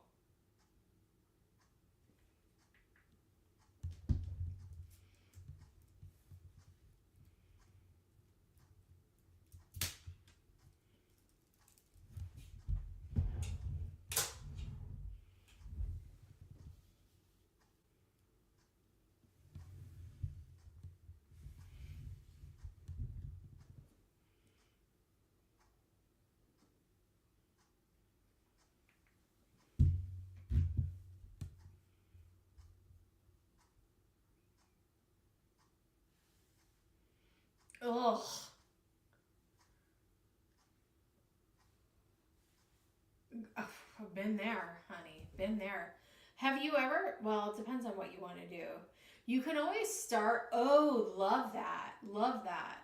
Ugh. I've been there, honey. Been there. Have you ever? Well, it depends on what you want to do. You can always start. Oh, love that. Love that.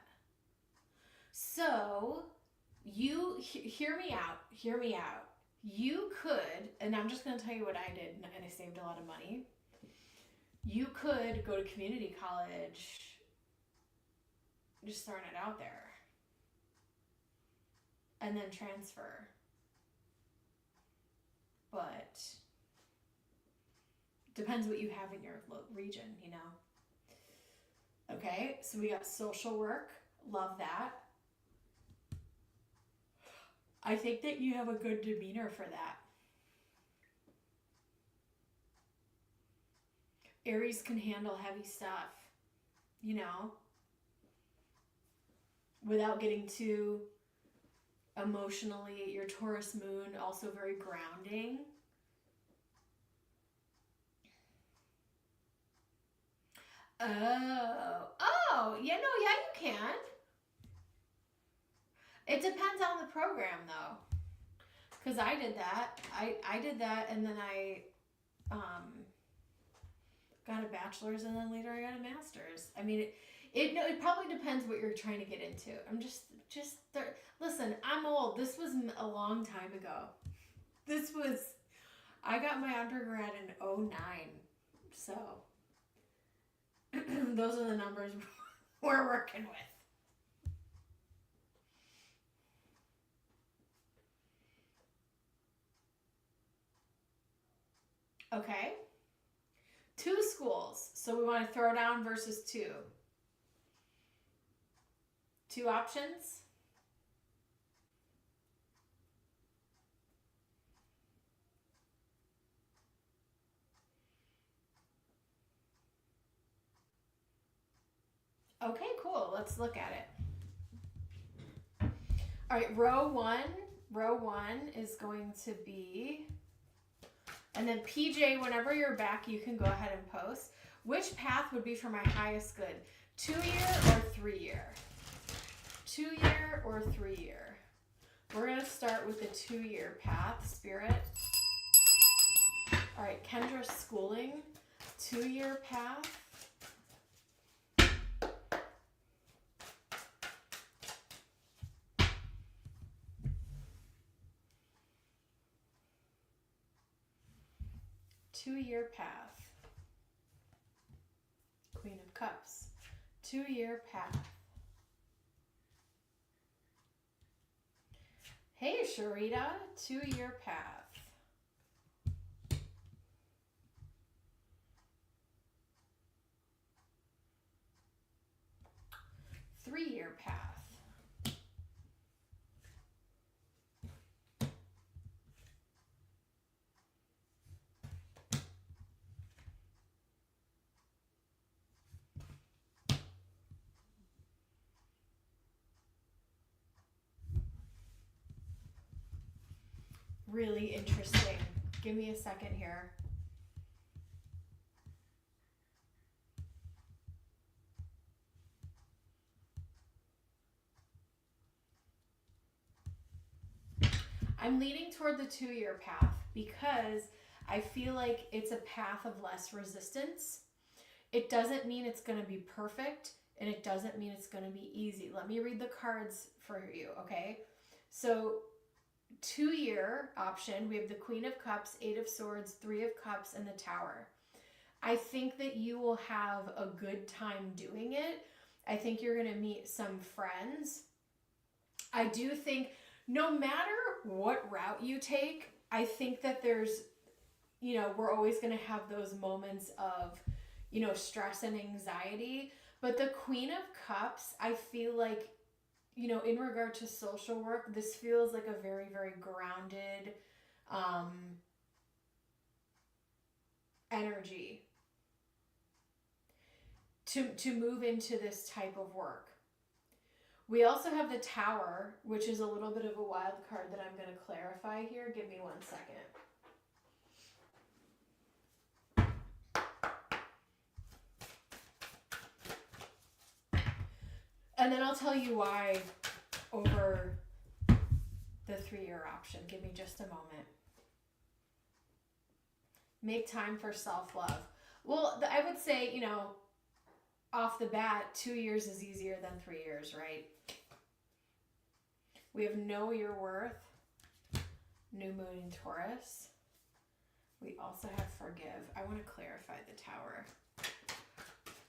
So, hear me out. Hear me out. You could, and I'm just going to tell you what I did, and I saved a lot of money. You could go to community college, just throwing it out there, and then transfer. But depends what you have in your region, you know. Okay, so we got social work. Love that. I think that you have a good demeanor for that. Aries can handle heavy stuff, you know, without getting too emotionally. Your Taurus moon, also very grounding. Oh, yeah, you can. It depends on the program, though. Because I did that. I did that, and then I got a bachelor's, and then later I got a master's. I mean, it probably depends what you're trying to get into. I'm just listen, I'm old. This was a long time ago. I got my undergrad in 2009. So, those are the numbers we're working with. Okay. 2 schools. So we want to throw down versus 2. 2 options. Okay, cool. Let's look at it. All right, row 1 is going to be, and then PJ, whenever you're back, you can go ahead and post. Which path would be for my highest good? 2-year or 3-year? 2-year or 3-year? We're going to start with the 2-year path, Spirit. All right, Kendra's schooling, 2-year path. Two-year path. Queen of Cups. 2-year path. Hey, Sharita. 2-year path. Three-year path. Really interesting. Give me a second here. I'm leaning toward the 2-year path because I feel like it's a path of less resistance. It doesn't mean it's going to be perfect, and it doesn't mean it's going to be easy. Let me read the cards for you, okay? So 2-year option, we have the Queen of Cups, 8 of Swords, 3 of Cups, and the Tower. I think that you will have a good time doing it. I think you're going to meet some friends. I do think no matter what route you take, I think that there's, you know, we're always going to have those moments of, you know, stress and anxiety. But the Queen of Cups, I feel like, you know, in regard to social work, this feels like a very, very grounded energy to move into this type of work. We also have the Tower, which is a little bit of a wild card that I'm going to clarify here. Give me 1 second. And then I'll tell you why over the 3-year option. Give me just a moment. Make time for self-love. Well, I would say, you know, off the bat, 2 years is easier than 3 years, right? We have know your worth, new moon in Taurus. We also have forgive. I want to clarify the Tower,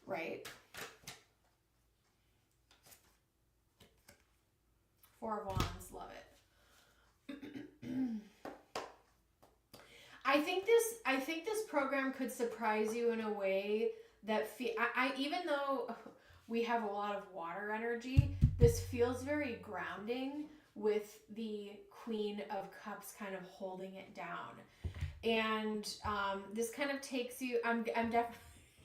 right? 4 of Wands, love it. I think this program could surprise you in a way that even though we have a lot of water energy, this feels very grounding with the Queen of Cups kind of holding it down. And this kind of takes you, I'm definitely,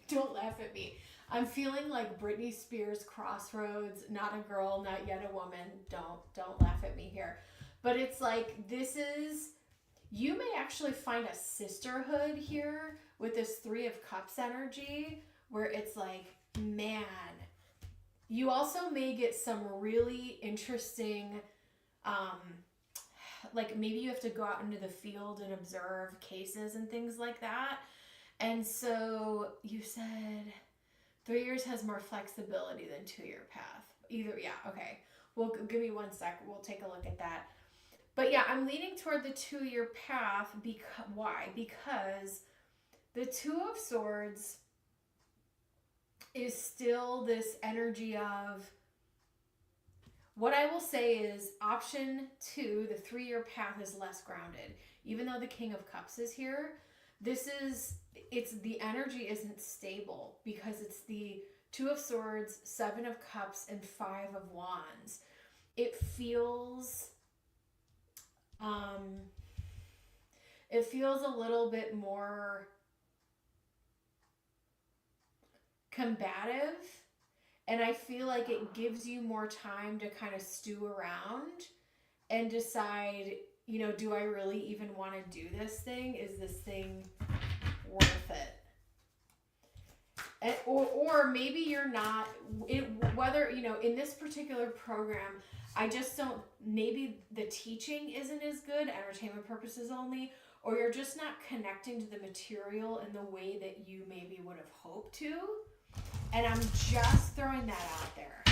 don't laugh at me. I'm feeling like Britney Spears Crossroads, not a girl, not yet a woman. Don't laugh at me here. But it's like, this is, you may actually find a sisterhood here with this 3 of Cups energy where it's like, man, you also may get some really interesting, like maybe you have to go out into the field and observe cases and things like that. And so you said 3 years has more flexibility than 2-year path. Either, yeah, okay. Well, give me 1 sec. We'll take a look at that. But yeah, I'm leaning toward the 2-year path. Why? Because the 2 of Swords is still this energy of, what I will say is option 2, the 3-year path is less grounded. Even though the King of Cups is here, it's the energy isn't stable because it's the 2 of Swords, 7 of Cups, and 5 of Wands. It feels a little bit more combative, and I feel like it gives you more time to kind of stew around and decide, you know, do I really even want to do this thing? Is this thing worth it? Or maybe you're not, whether, you know, in this particular program, I just don't, maybe the teaching isn't as good, entertainment purposes only, or you're just not connecting to the material in the way that you maybe would have hoped to. And I'm just throwing that out there.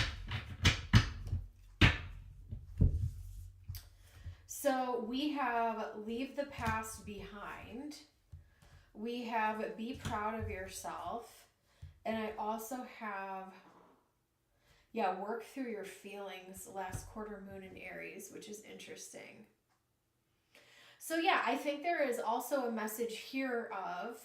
So we have leave the past behind. We have be proud of yourself. And I also have, work through your feelings, last quarter moon in Aries, which is interesting. So yeah, I think there is also a message here of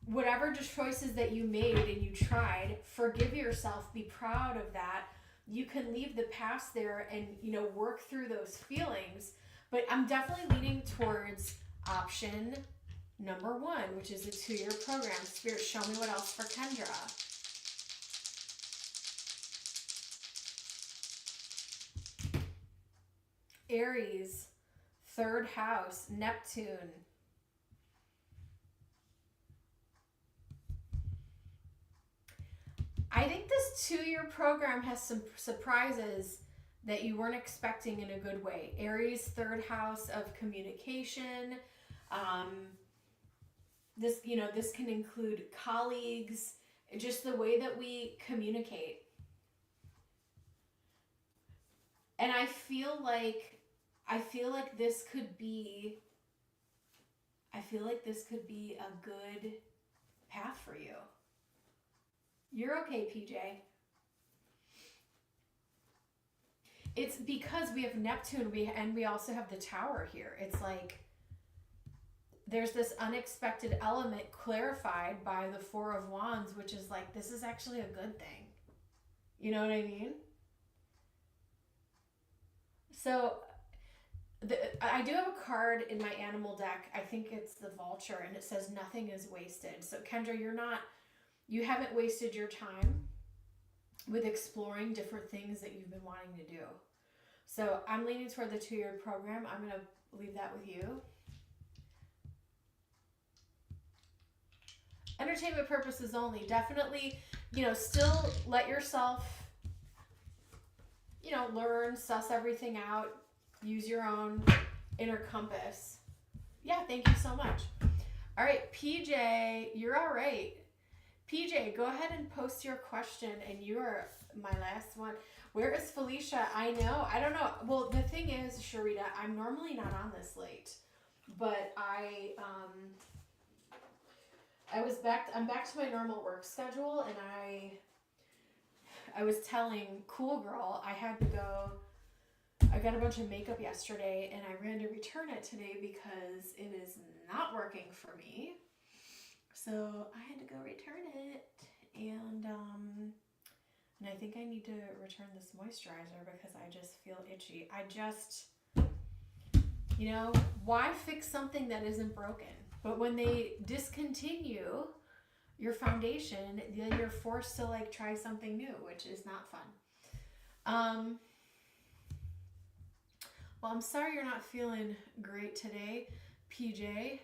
whatever choices that you made and you tried, forgive yourself, be proud of that. You can leave the past there and, you know, work through those feelings. But I'm definitely leaning towards option number 1, which is a 2-year program. Spirit, show me what else for Kendra. Aries, 3rd house, Neptune. I think this 2-year program has some surprises that you weren't expecting in a good way. Aries, 3rd house of communication. This can include colleagues, just the way that we communicate. And I feel like this could be a good path for you. You're okay, PJ. It's because we have Neptune and we also have the Tower here. It's like there's this unexpected element clarified by the 4 of Wands, which is like, this is actually a good thing. You know what I mean? So I do have a card in my animal deck. I think it's the Vulture, and it says nothing is wasted. So Kendra, you haven't wasted your time with exploring different things that you've been wanting to do. So I'm leaning toward the 2-year program. I'm going to leave that with you. Entertainment purposes only. Definitely, still let yourself you know, learn, suss everything out, use your own inner compass. Yeah, thank you so much. All right, PJ, you're all right. PJ, go ahead and post your question, and you are my last one. Where is Felicia? I know. I don't know. Well, the thing is, Sharita, I'm normally not on this late, but I'm back to my normal work schedule, and I was telling Cool Girl I had to go. I got a bunch of makeup yesterday, and I ran to return it today because it is not working for me. So I had to go return it, and I think I need to return this moisturizer because I just feel itchy. You know, why fix something that isn't broken? But when they discontinue your foundation, then you're forced to like try something new, which is not fun. Well, I'm sorry you're not feeling great today, PJ.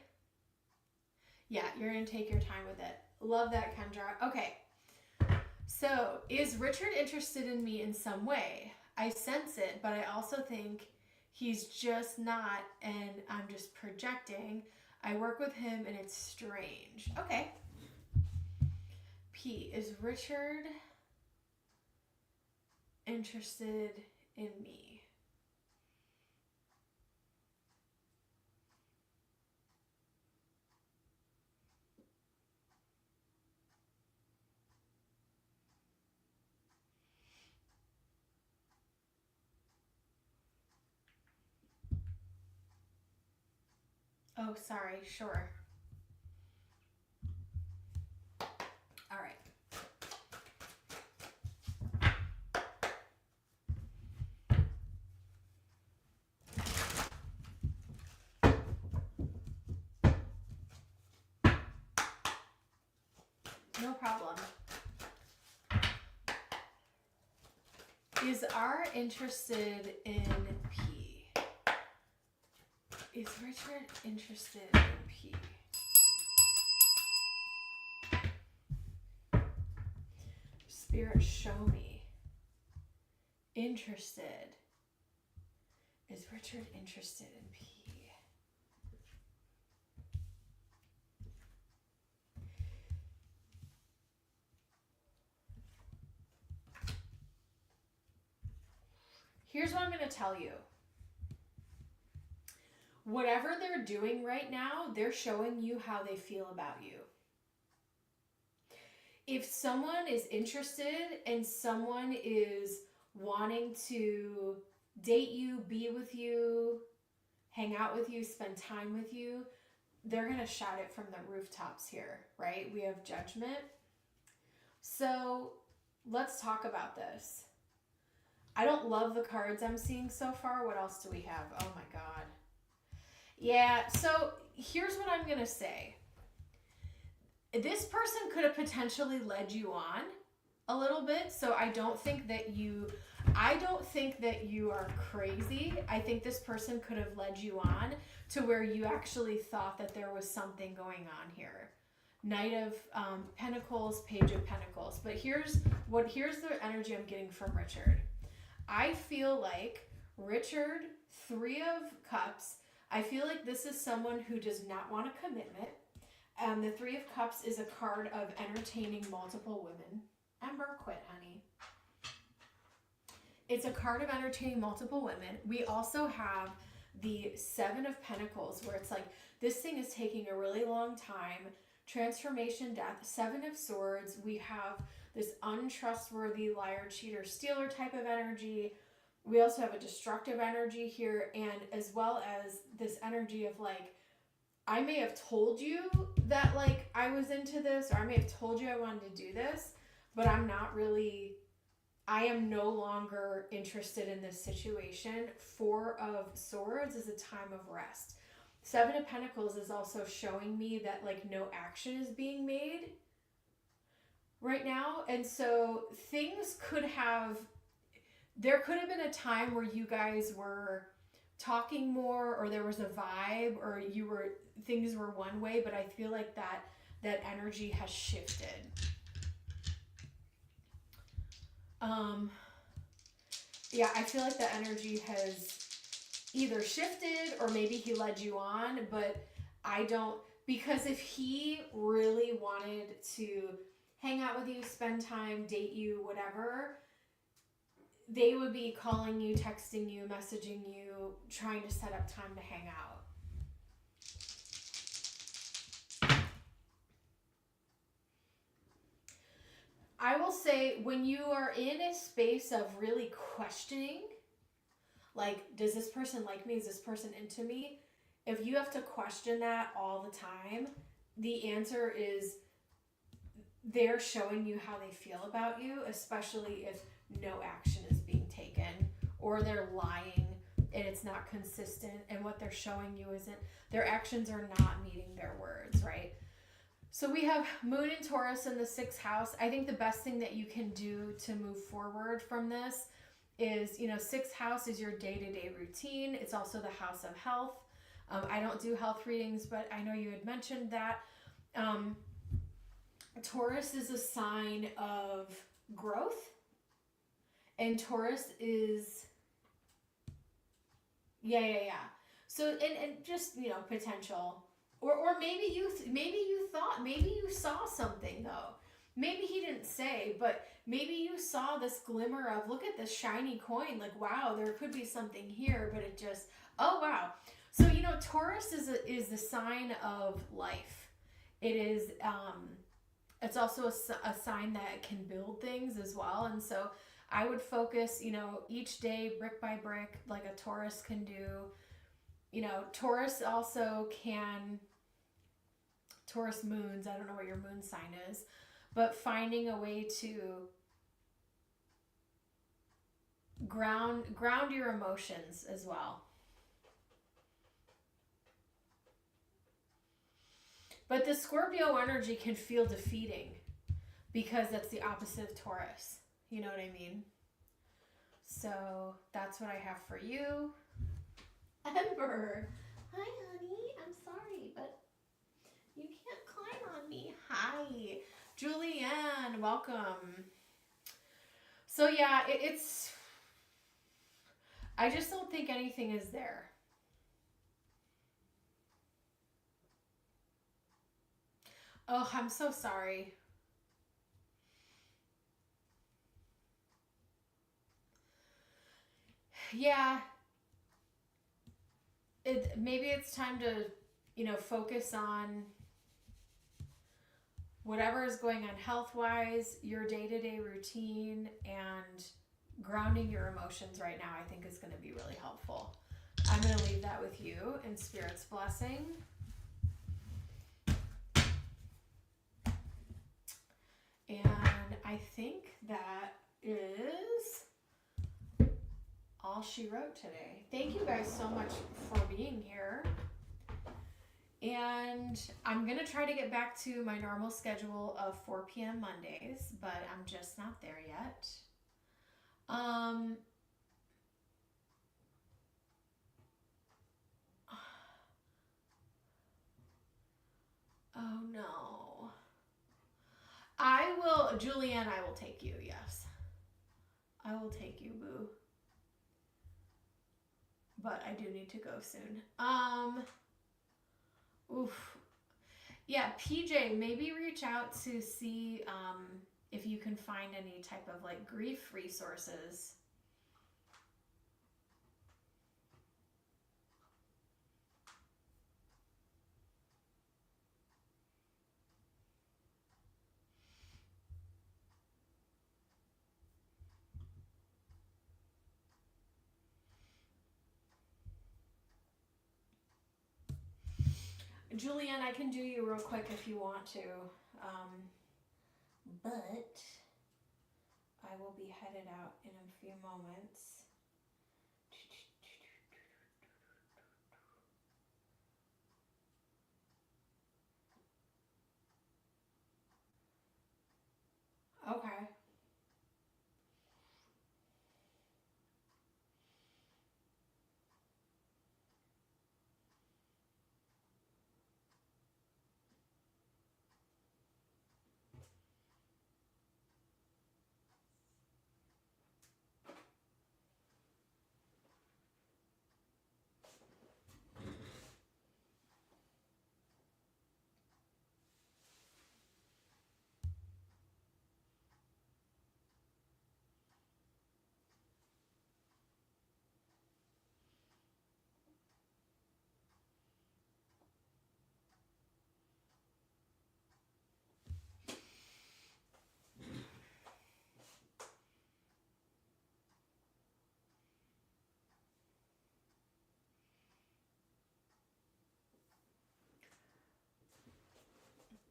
Yeah, you're gonna take your time with it. Love that, Kendra. Okay. So, is Richard interested in me in some way? I sense it, but I also think he's just not, and I'm just projecting. I work with him and it's strange. Okay. P, is Richard interested in me? Oh, sorry. Sure. All right. No problem. Is R interested in P? Is Richard interested in P? Spirit, show me. Interested. Is Richard interested in P? Here's what I'm going to tell you. Whatever they're doing right now, they're showing you how they feel about you. If someone is interested and someone is wanting to date you, be with you, hang out with you, spend time with you, they're going to shout it from the rooftops here, right? We have judgment. So let's talk about this. I don't love the cards I'm seeing so far. What else do we have? Oh my God. Yeah, so here's what I'm going to say. This person could have potentially led you on a little bit, so I don't think that you are crazy. I think this person could have led you on to where you actually thought that there was something going on here. Knight of Pentacles, Page of Pentacles. But here's the energy I'm getting from Richard. I feel like Richard, Three of Cups, I feel like this is someone who does not want a commitment. The Three of Cups is a card of entertaining multiple women. Ember, quit, honey. It's a card of entertaining multiple women. We also have the Seven of Pentacles, where it's like, this thing is taking a really long time. Transformation, death, Seven of Swords. We have this untrustworthy liar, cheater, stealer type of energy. We also have a destructive energy here, and as well as this energy of like, I may have told you that like I was into this, or I may have told you I wanted to do this, but I am no longer interested in this situation. Four of Swords is a time of rest. Seven of Pentacles is also showing me that like no action is being made right now. And so there could have been a time where you guys were talking more, or there was a vibe, or things were one way, but I feel like that energy has shifted. yeah, I feel like the energy has either shifted or maybe he led you on, but I don't, because if he really wanted to hang out with you, spend time, date you, whatever, they would be calling you, texting you, messaging you, trying to set up time to hang out. I will say, when you are in a space of really questioning, like, does this person like me? Is this person into me? If you have to question that all the time, the answer is they're showing you how they feel about you, especially if no action is being taken, or they're lying and it's not consistent, and what they're showing you isn't, their actions are not meeting their words, right? So we have Moon and Taurus in the 6th house. I think the best thing that you can do to move forward from this is, 6th house is your day-to-day routine. It's also the house of health. I don't do health readings, but I know you had mentioned that. Taurus is a sign of growth, and Taurus is, yeah. So, and just, potential, or maybe you thought, maybe you saw something though. Maybe he didn't say, but maybe you saw this glimmer of, look at this shiny coin, like, wow, there could be something here, but it just, oh wow. So, Taurus is the sign of life. It is, it's also a sign that can build things as well. And so I would focus, each day, brick by brick, like a Taurus can do. Taurus also can, Taurus moons, I don't know what your moon sign is, but finding a way to ground your emotions as well. But the Scorpio energy can feel defeating because that's the opposite of Taurus. You know what I mean? So that's what I have for you. Ember. Hi, honey. I'm sorry, but you can't climb on me. Hi. Julianne, welcome. So yeah, it's... I just don't think anything is there. Oh, I'm so sorry. Yeah. Maybe it's time to, focus on whatever is going on health-wise, your day-to-day routine, and grounding your emotions right now, I think, is going to be really helpful. I'm going to leave that with you in Spirit's blessing. And I think that is all she wrote today. Thank you guys so much for being here. And I'm going to try to get back to my normal schedule of 4 p.m. Mondays, but I'm just not there yet. Oh no. Julianne, I will take you, yes. I will take you, boo. But I do need to go soon. Oof. Yeah, PJ, maybe reach out to see if you can find any type of like grief resources. Julianne, I can do you real quick if you want to. But I will be headed out in a few moments. Okay.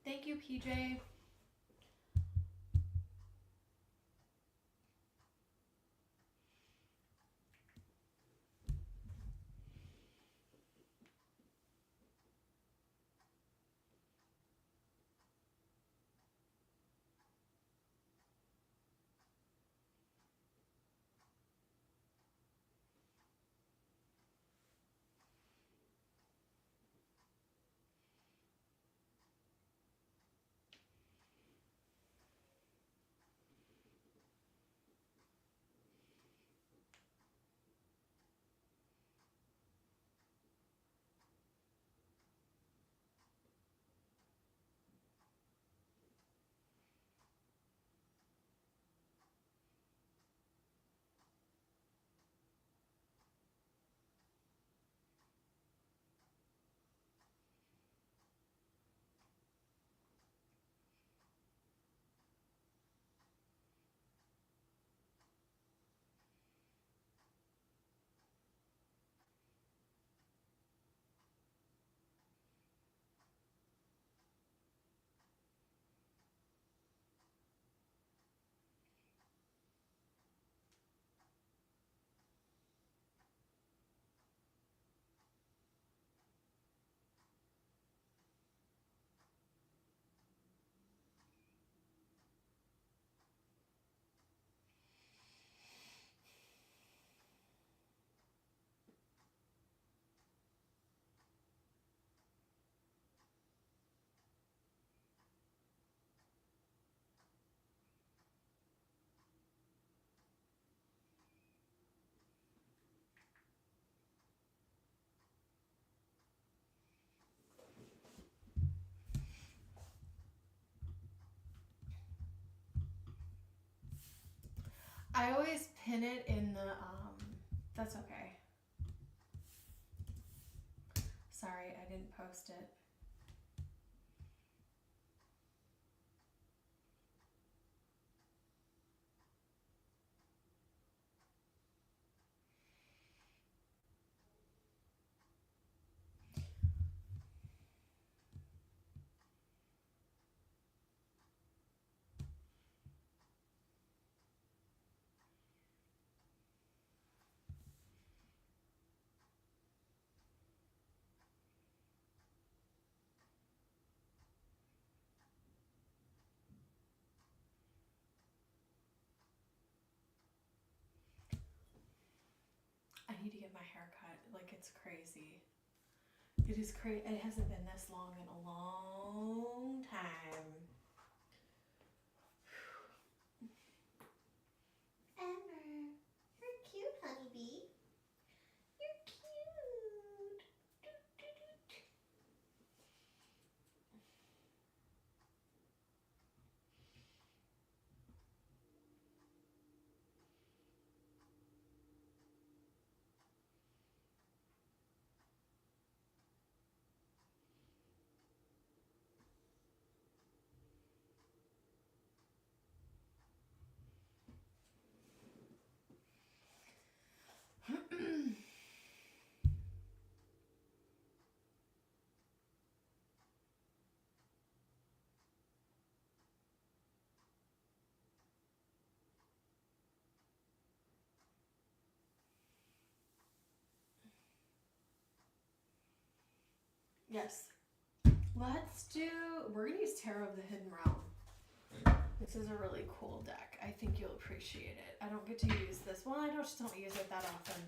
Thank you, PJ. I always pin it in the, that's okay. Sorry, I didn't post it. I need to get my hair cut. Like, it's crazy. It is crazy. It hasn't been this long in a long time. Emma, you're cute, honeybee. You're cute. Yes. We're going to use Tarot of the Hidden Realm. This is a really cool deck. I think you'll appreciate it. I don't get to use this. Well, I just don't use it that often.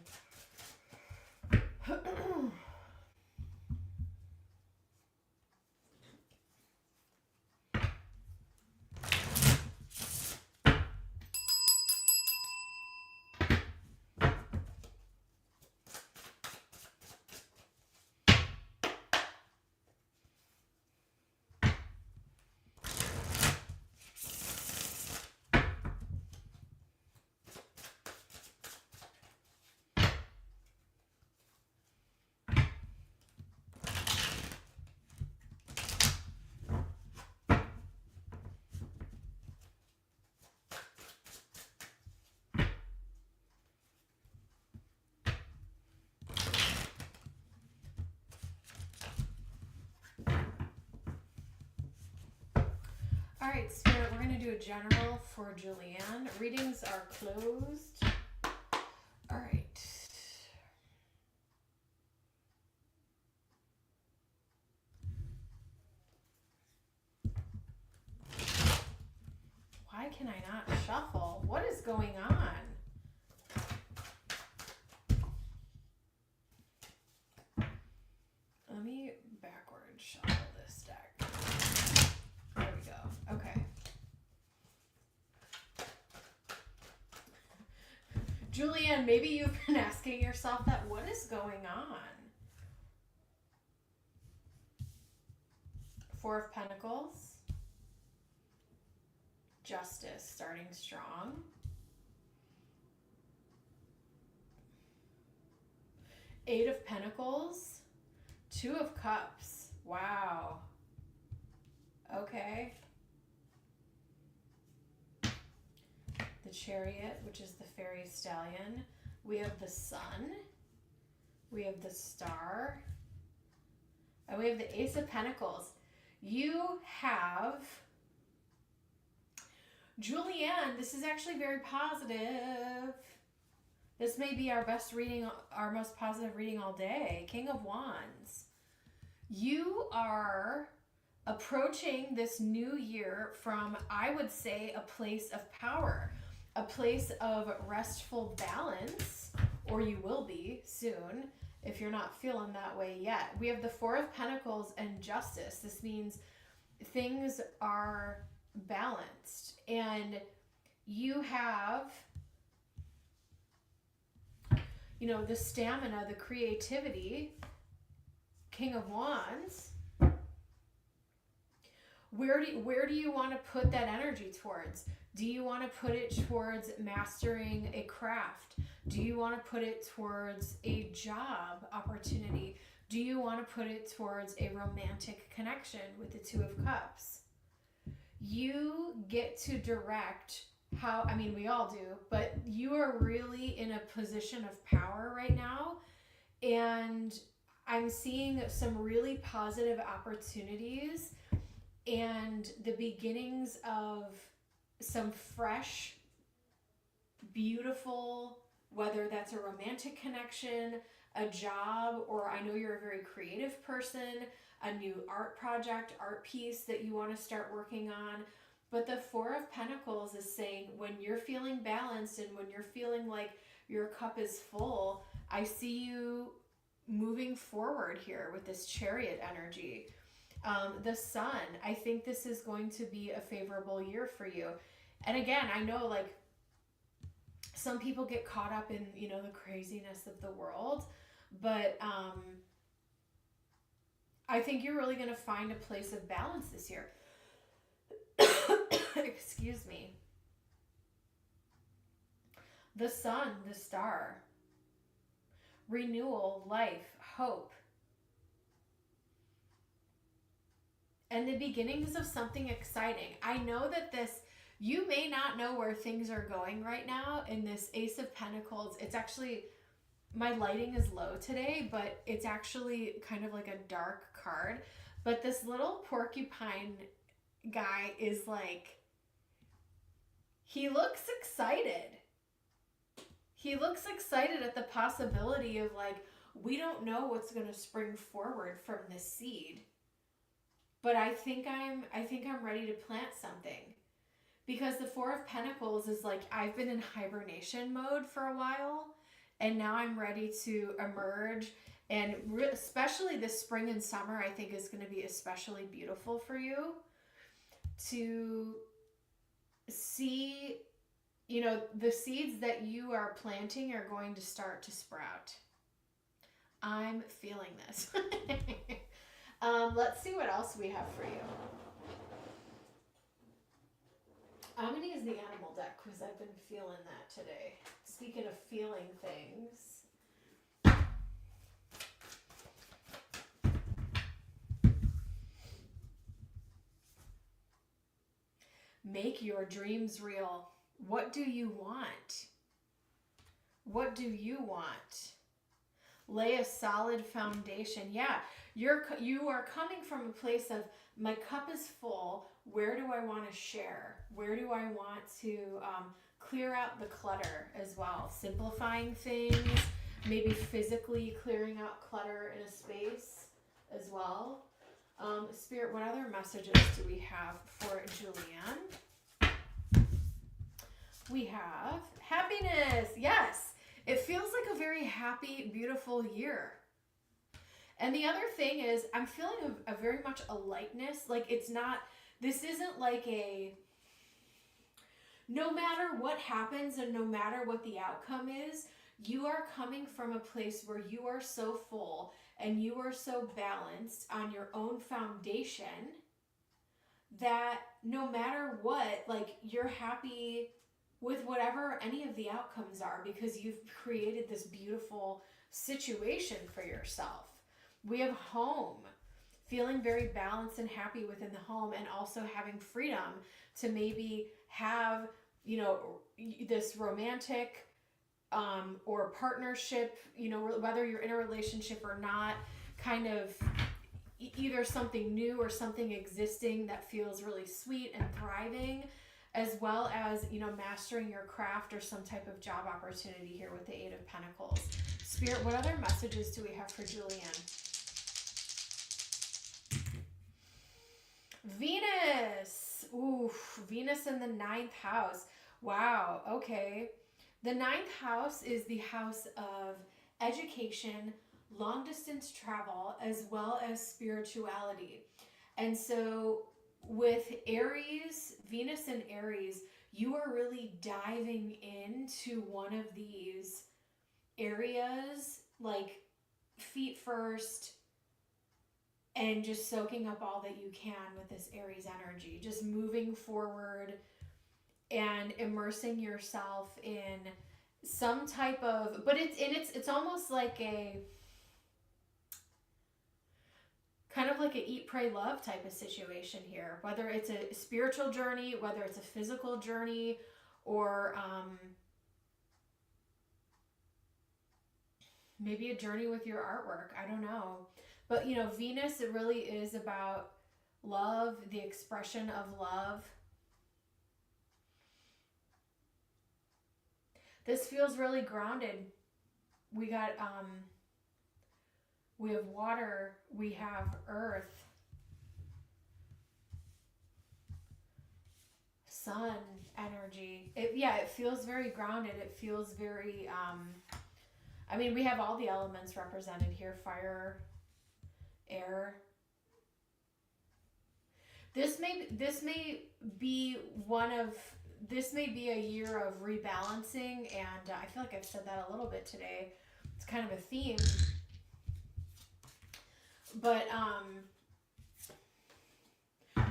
All right, Spirit, we're going to do a general for Julianne. Readings are closed. All right. Why can I not shuffle? What is going on? Let me backwards shuffle this deck. There we go. Okay. Julianne, maybe you've been asking yourself that. What is going on? Four of Pentacles. Justice starting strong. Eight of Pentacles. Two of Cups. Wow. Okay. The Chariot, which is the fairy stallion. We have the Sun. We have the Star. And we have the Ace of Pentacles. You have... Julianne, this is actually very positive. This may be our best reading, our most positive reading all day. King of Wands. You are approaching this new year from, I would say, a place of power, a place of restful balance, or you will be soon if you're not feeling that way yet. We have the Four of Pentacles and Justice. This means things are balanced, and you have, you know, the stamina, the creativity. King of Wands. Where do you want to put that energy towards? Do you want to put it towards mastering a craft? Do you want to put it towards a job opportunity? Do you want to put it towards a romantic connection with the Two of Cups? You get to direct how, I mean, we all do, but you are really in a position of power right now. And I'm seeing some really positive opportunities and the beginnings of some fresh, beautiful, whether that's a romantic connection, a job, or I know you're a very creative person, a new art project, art piece that you want to start working on. But the Four of Pentacles is saying when you're feeling balanced and when you're feeling like your cup is full, I see you moving forward here with this Chariot energy. The Sun, I think this is going to be a favorable year for you. And again, I know like some people get caught up in, you know, the craziness of the world, but I think you're really going to find a place of balance this year. Excuse me. The Sun, the Star. Renewal, life, hope. And the beginnings of something exciting. I know that this, you may not know where things are going right now in this Ace of Pentacles. It's actually, my lighting is low today, but it's actually kind of like a dark card. But this little porcupine guy is like, he looks excited. He looks excited at the possibility of like, we don't know what's going to spring forward from this seed. But I think I'm ready to plant something. Because the Four of Pentacles is like, I've been in hibernation mode for a while, and now I'm ready to emerge. And especially this spring and summer, I think is going to be especially beautiful for you to see, you know, the seeds that you are planting are going to start to sprout. I'm feeling this. Let's see what else we have for you. I'm going to use the animal deck because I've been feeling that today. Speaking of feeling things. Make your dreams real. What do you want? What do you want? Lay a solid foundation. Yeah, you are coming from a place of my cup is full. Where do I want to share? Where do I want to clear out the clutter as well? Simplifying things, maybe physically clearing out clutter in a space as well. Spirit, what other messages do we have for Julianne? We have happiness. Yes, it feels like a very happy, beautiful year. And the other thing is, I'm feeling a very much a lightness. Like it's not, this isn't like a, no matter what happens and no matter what the outcome is, you are coming from a place where you are so full and you are so balanced on your own foundation that no matter what, like you're happy with whatever any of the outcomes are because you've created this beautiful situation for yourself. We have home, feeling very balanced and happy within the home, and also having freedom to maybe have, you know, this romantic or partnership, you know, whether you're in a relationship or not, kind of either something new or something existing that feels really sweet and thriving, as well as, you know, mastering your craft or some type of job opportunity here with the Eight of Pentacles. Spirit, what other messages do we have for Julianne? Venus. Ooh, Venus in the 9th house. Wow, okay. The 9th house is the house of education, long distance travel, as well as spirituality. And so with Aries, Venus and Aries, you are really diving into one of these areas, like feet first, and just soaking up all that you can with this Aries energy, just moving forward and immersing yourself in some type of, but it's almost like a kind of like a eat, pray, love type of situation here, whether it's a spiritual journey, whether it's a physical journey, or maybe a journey with your artwork. I don't know. But, you know, Venus, it really is about love, the expression of love. This feels really grounded. We got, we have water, we have earth, sun energy. It feels very grounded. It feels very, I mean, we have all the elements represented here, fire, air. This may be a year of rebalancing, and I feel like I've said that a little bit today. It's kind of a theme. But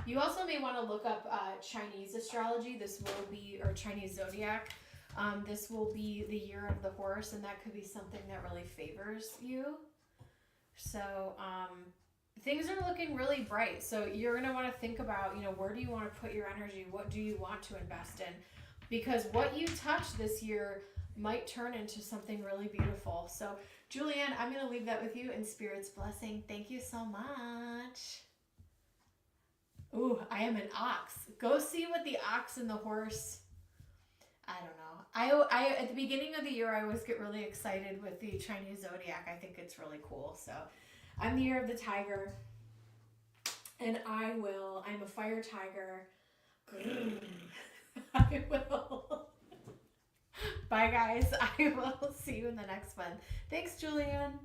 you also may want to look up Chinese astrology. This will be, or Chinese zodiac. This will be the year of the horse, and that could be something that really favors you. So things are looking really bright. So you're going to want to think about, you know, where do you want to put your energy? What do you want to invest in? Because what you touch this year might turn into something really beautiful. So Julianne, I'm going to leave that with you in Spirit's blessing. Thank you so much. Ooh, I am an ox. Go see what the ox and the horse, I don't know. I at the beginning of the year, I always get really excited with the Chinese zodiac. I think it's really cool. So I'm the year of the tiger, and I'm a fire tiger. I will. Bye guys. I will see you in the next one. Thanks, Julianne.